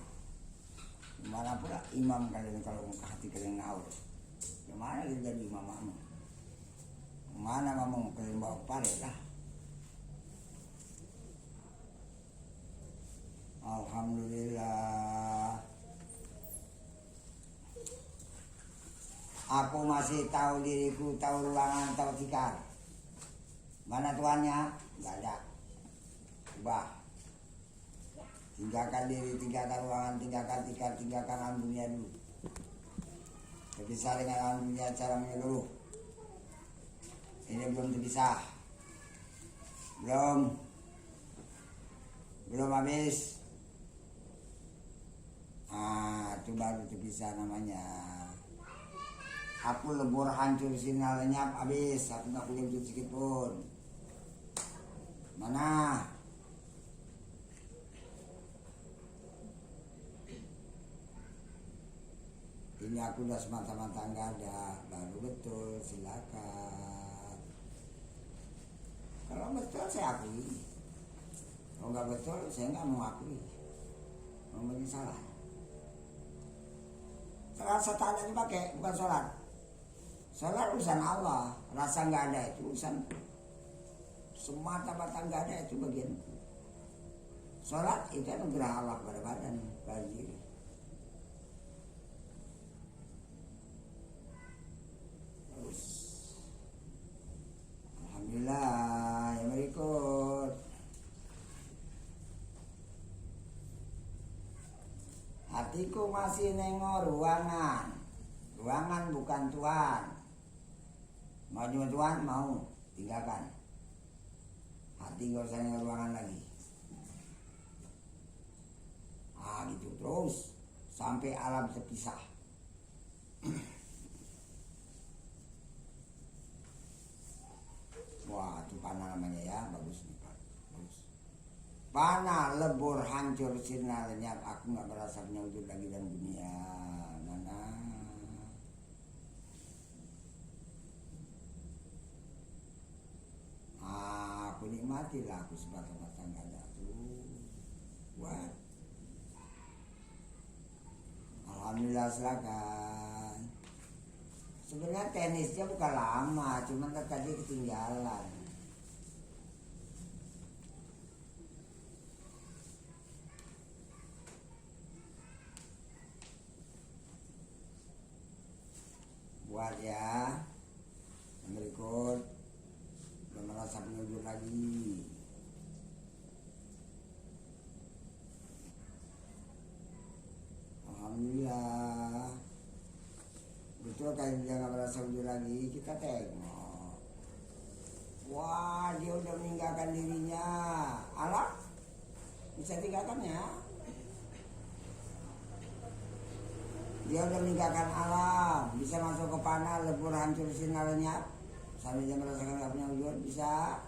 Gimana pula imam kalian kalau ke hati kalian ngaur. Gimana kita jadi imam-imam? Mana ngomong kalian bawa paret lah. Alhamdulillah. Aku masih tahu diriku, tahu ruangan, tahu tikar. Mana tuannya? Gak ada. Ubah. Tinggalkan diri, tinggalkan ruangan, tinggalkan tikar, tinggalkan alam dunia dulu. Terpisah dengan alam dunia cara menyeluruh. Ini belum terpisah. Belum habis. Itu baru terpisah namanya. Aku lebur hancur sinar lenyap habis. Aku gak punya wujud sedikit pun. Mana? Ini aku udah semata-mata nggak ada. Baru betul, silakan. Kalau betul saya akui. Kalau nggak betul saya nggak mau akui. Mau salah. Salah satu dipakai bukan sholat. Sholat urusan Allah. Rasa nggak ada itu urusan. Semata-mata nggak ada itu bagianku. Sholat itu anugerah Allah pada badan, pada diri. Terus, alhamdulillah yang berikut. Hatiku masih nengok ruangan. Ruangan bukan Tuhan. Mau cuma Tuhan mau tinggalkan. Hati gak usah nengok ruangan lagi. Gitu terus sampai alam terpisah. Wah, itu panah namanya ya, bagus nih Pak. Bagus. Panah lebur hancur sinar lenyap, aku nggak merasa punya wujud lagi dalam dunia. Mana? Aku nikmatilah aku semata-mata nggak ada tuh. Buat. Alhamdulillah silakan. Sebenarnya tenisnya bukan lama, cuman tadi ketinggalan. Buat ya, yang berikut, udah merasa penunjuk lagi. itu kayak dia nggak merasa wujud lagi, kita tengok. Wah, dia udah meninggalkan dirinya. Alam bisa tinggalkannya. Dia udah meninggalkan alam, bisa masuk ke panah, lebur, hancur sinarnya, sampai dia merasakan nggak punya wujud, bisa.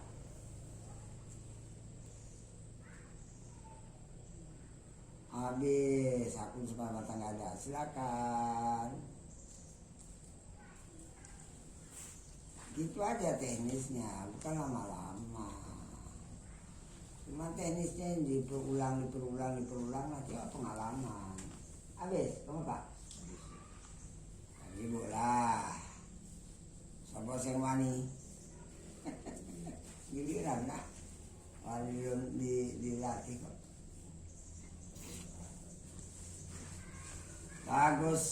Habis, aku semata nggak ada, silakan. Gitu aja teknisnya, bukan lama-lama. Cuma teknisnya yang diperulang, nanti pengalaman. Habis, kamu Pak? Ibu lah. Sopo sing wani. Giliran lah. Wani dilatih kok. Bagus.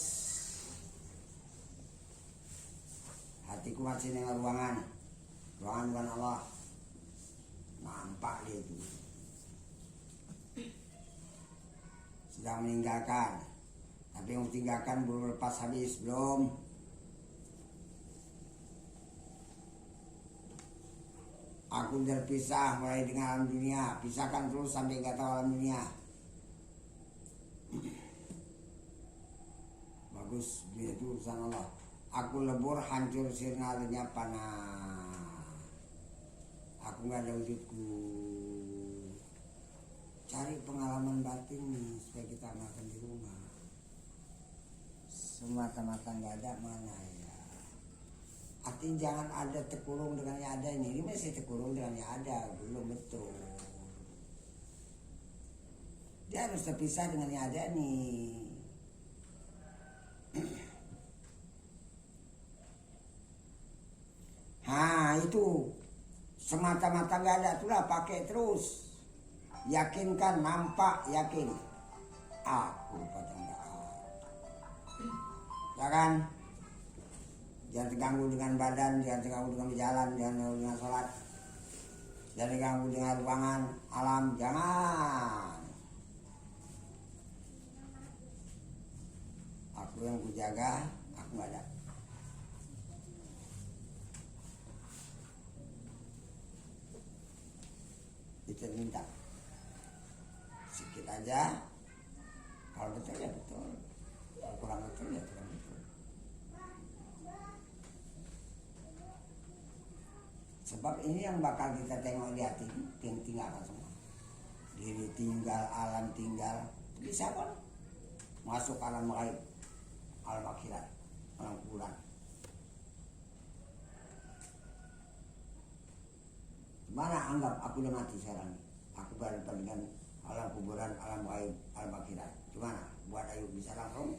Hatiku masih dengan ruangan. Ruangan bukan Allah. Nampak dia itu. Sedang meninggalkan. Tapi yang tinggalkan belum lepas habis, belum. Aku terpisah mulai dengan alam dunia. Pisahkan terus sampai nggak tahu alam dunia. Bagus, dia itu urusan Allah. Aku lebur, hancur sirna, lenyap panah. Aku nggak ada wujudku. Cari pengalaman batin nih supaya kita makan di rumah. Semata-mata nggak ada mana ya. Artinya jangan ada terkurung dengan yang ada ini. Ini masih terkurung dengan yang ada, belum betul. Dia harus terpisah dengan yang ada nih. Itu semata-mata nggak ada, itulah pakai terus. Yakinkan, nampak, yakin. Aku pada nggak ada. Ya kan? Jangan terganggu dengan badan, jangan terganggu dengan jalan, jangan terganggu dengan sholat, jangan terganggu dengan ruangan alam, jangan. Aku yang kujaga, aku nggak ada. Itu minta sedikit aja. Kalau betul ya betul, kalau kurang betul ya kurang betul. Sebab ini yang bakal kita tengok di hati, yang tinggalkan semua. Diri tinggal, alam tinggal, bisa pun masuk alam gaib, alam akhirat, alam kuburan. Mana anggap aku udah mati sekarang? Aku berhadapan dengan alam kuburan, alam gaib, alam akhirat. Gimana? Buat ayo bisa langsung?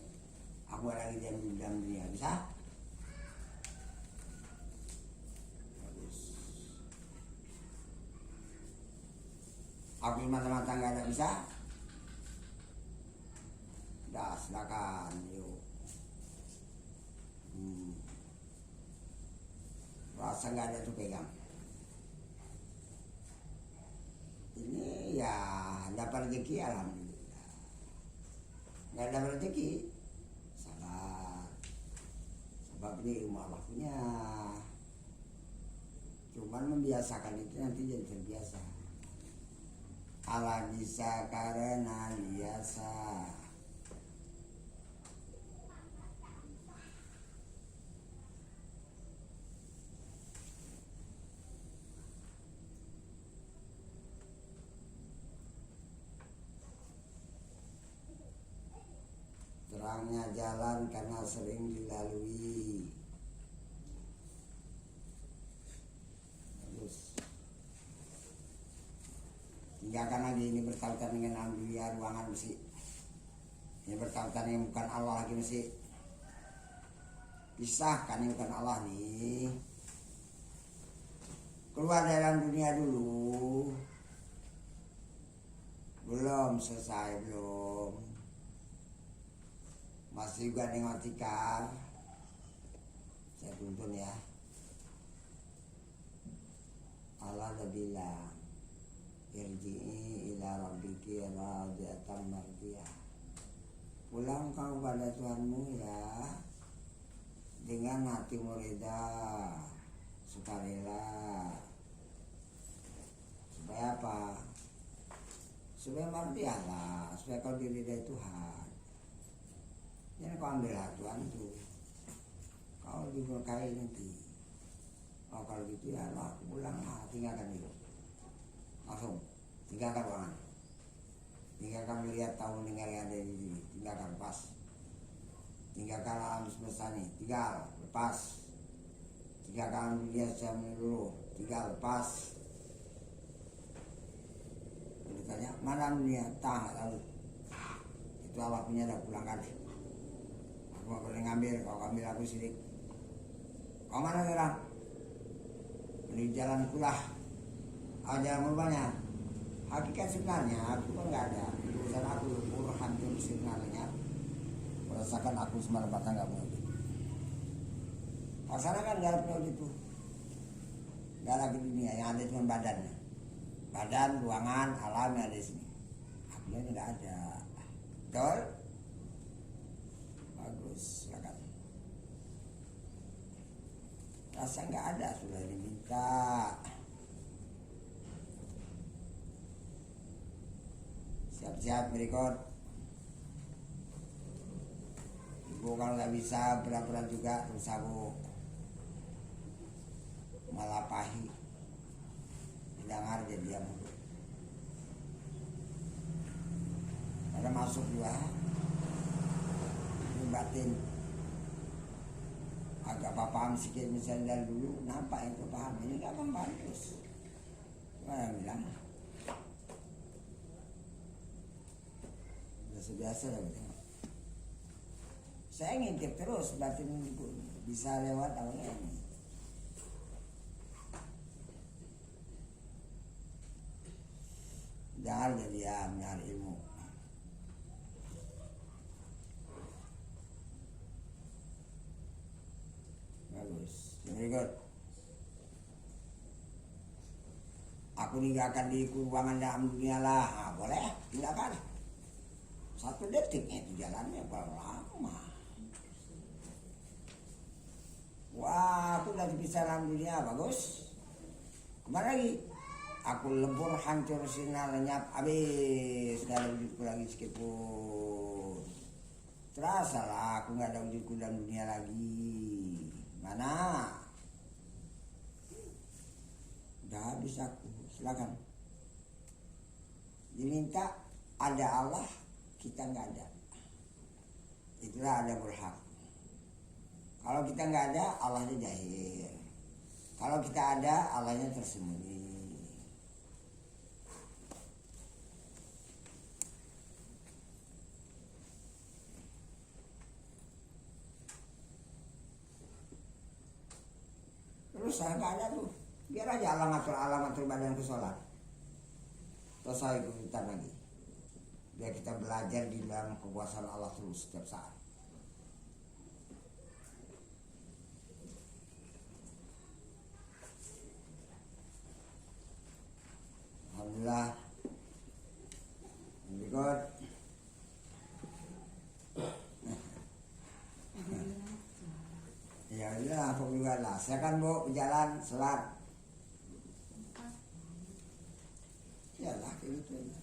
Aku lagi diam dunia, bisa? Bagus. Aku mata-mata nggak ada, bisa? Dah silakan, yuk. Rasa nggak ada tuh pegang. Ini ya dapat rezeki, alhamdulillah. Nggak dapat rezeki, sabar. Sebab ini ilmu Allah punya. Cuman membiasakan itu nanti jadi terbiasa. Allah bisa karena biasa. Terangnya jalan karena sering dilalui. Terus tinggalkan lagi, ini bertautan dengan alam dunia, ruangan mesti. Ini bertautan yang bukan Allah lagi mesti. Pisahkan yang bukan Allah nih. Keluar dari alam dunia dulu. Belum selesai, belum. Masih juga nengok tikar. Saya tuntun ya. Allah udah bilang, irji'i ila rabbiki radiyatan mardiyah. Pulang kau pada Tuhanmu ya, dengan hati murida, sukarela. Supaya apa? Supaya mardialah, supaya kau diridai Tuhan. Jangan kau ambil hak Tuhan tuh, kau diberkahi nanti. Oh kalau gitu ya lah, aku pulang lah, tinggalkan itu. Langsung, tinggalkan ruangan. Tinggalkan melihat tahu meninggal yang ada di sini, tinggalkan lepas. Tinggalkan alam semesta ini, tinggal, lepas. Tinggalkan dunia secara menyeluruh, tinggal, lepas. Ditanya, mana dunia? Tak tahu. Itu Allah punya, dah pulangkan. Aku gak boleh ngambil, kau ambil aku sirik. Kau mana sekarang? Menuju jalan kulah. Jalan merubahnya. Hakikat sebenarnya aku pun gak ada. Urusan aku lebur hancur sebenarnya. Merasakan aku semalam batang gak mau. Pasangan kan gak ada itu. Gak ada ke dunia, yang ada cuma badannya. Badan, ruangan, alam yang ada di sini. Aku ini gak ada. Betul? Bagus, silakan. Rasa gak ada, sudah diminta. Siap-siap berikut. Ibu kalau nggak bisa berat-berat juga terus aku malapahi. Dengar jadi diam. Ada masuk juga. Ini batin. Agak paham sedikit misalnya dari dulu. Nampak yang paham. Ini nggak membantus. Mana yang bilang? Biasa lah gitu. Saya ngintip terus batin bisa lewat awalnya ini. Jangan jadi ya mencari ilmu. Bagus. Berikut. Aku tinggalkan di ruangan dalam dunia lah. Nah, boleh tinggalkan. 1 detiknya itu jalannya berapa lama. Wah, aku udah bisa dalam dunia, bagus. Kemana lagi? Aku lebur, hancur, sinar, lenyap, habis. Gak ada wujudku lagi sekipun. Terasa lah, aku gak ada wujudku dalam dunia lagi. Mana? Udah habis aku, silakan. Diminta ada Allah, kita nggak ada. Itulah ada berhak. Kalau kita nggak ada, Allahnya jahil. Kalau kita ada, Allahnya tersembunyi. Terus saya nggak ada tuh. Biar aja Allah ngatur badan ke sholat. Terus saya ikutan lagi. Biar kita belajar di dalam kekuasaan Allah terus setiap saat. Alhamdulillah. Berikut. Ya udah, aku juga lah. Silakan Bu, berjalan, sholat. Ya lah, kayak gitu aja.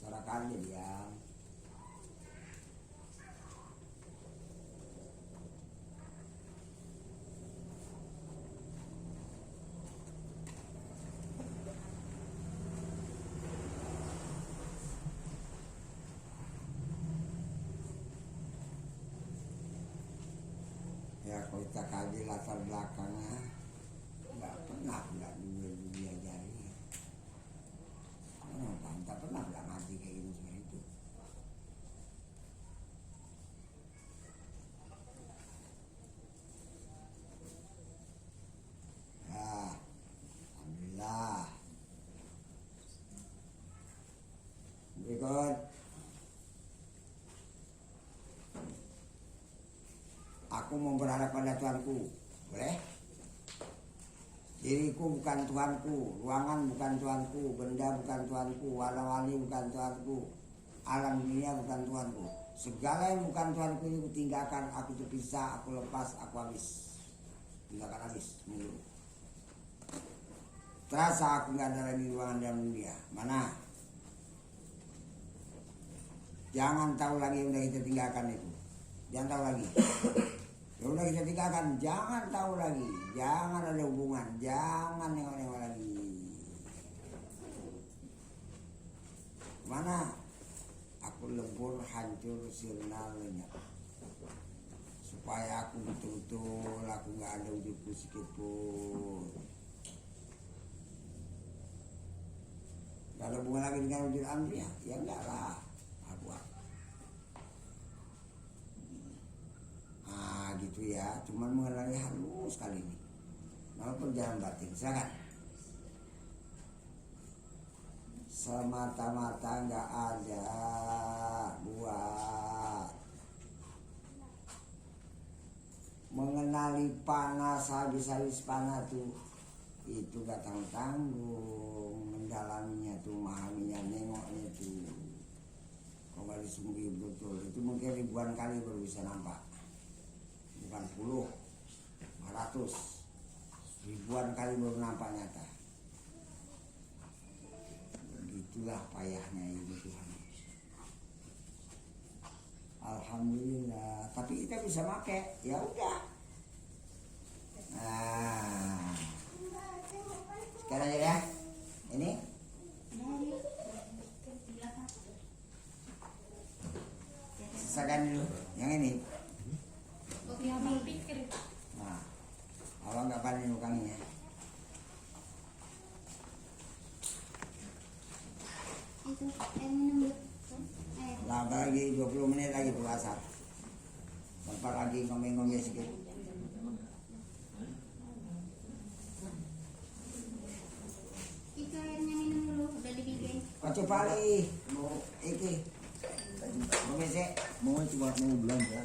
Sarakan dia diam. Ya kalau kita kaji latar belakangnya, nggak pernah bilang dunia jari. Tak pernah bilang ngaji kayak gitu seperti itu. Ya, alhamdulillah. Berikut. Aku mau berharap pada Tuhanku, boleh? Diriku bukan Tuhanku, ruangan bukan Tuhanku, benda bukan Tuhanku, wali bukan Tuhanku. Alam dunia bukan Tuhanku. Segala yang bukan Tuhanku ini aku tinggalkan, aku terpisah, aku lepas, aku habis. Tinggalkan habis, mulu. Terasa aku nggak ada lagi ruangan dalam dunia. Mana? Jangan tahu lagi udah kita tinggalkan itu. Jangan tahu lagi. Ya udah kita tinggalkan, jangan tahu lagi. Jangan ada hubungan, jangan nengok-nengok lagi. Mana? Aku lebur, hancur, sirna, lenyap. Supaya aku betul-betul aku nggak ada wujudku sedikit pun. Gak ada hubungan lagi dengan wujud amri ya enggak lah. Nah gitu ya, cuman mengenali halus kali ini. Walaupun jangan batin, silakan. Semata-mata nggak ada buat mengenali panas, habis-habis panas tuh itu gak tanggung-tanggung, mendalaminya tuh, memahaminya, nengoknya tuh. Kalau nggak disungguhi betul, itu mungkin ribuan kali baru bisa nampak. Bukan puluh, 100, ribuan kali baru nampak nyata. Begitulah payahnya ini Tuhan. Alhamdulillah, tapi kita bisa pakai, ya udah. Nah, sekarang aja ya, ini. Selesaikan dulu, yang ini. Nah, abang nggak pandai nukanginya. Itu minum Lama lagi 20 menit lagi puasa. Sempat lagi ngomong-ngomong sedikit. itu airnya minum dulu udah dibikin. Kocok pali, mau iki. Mau besek. Mau cuma mau belanja.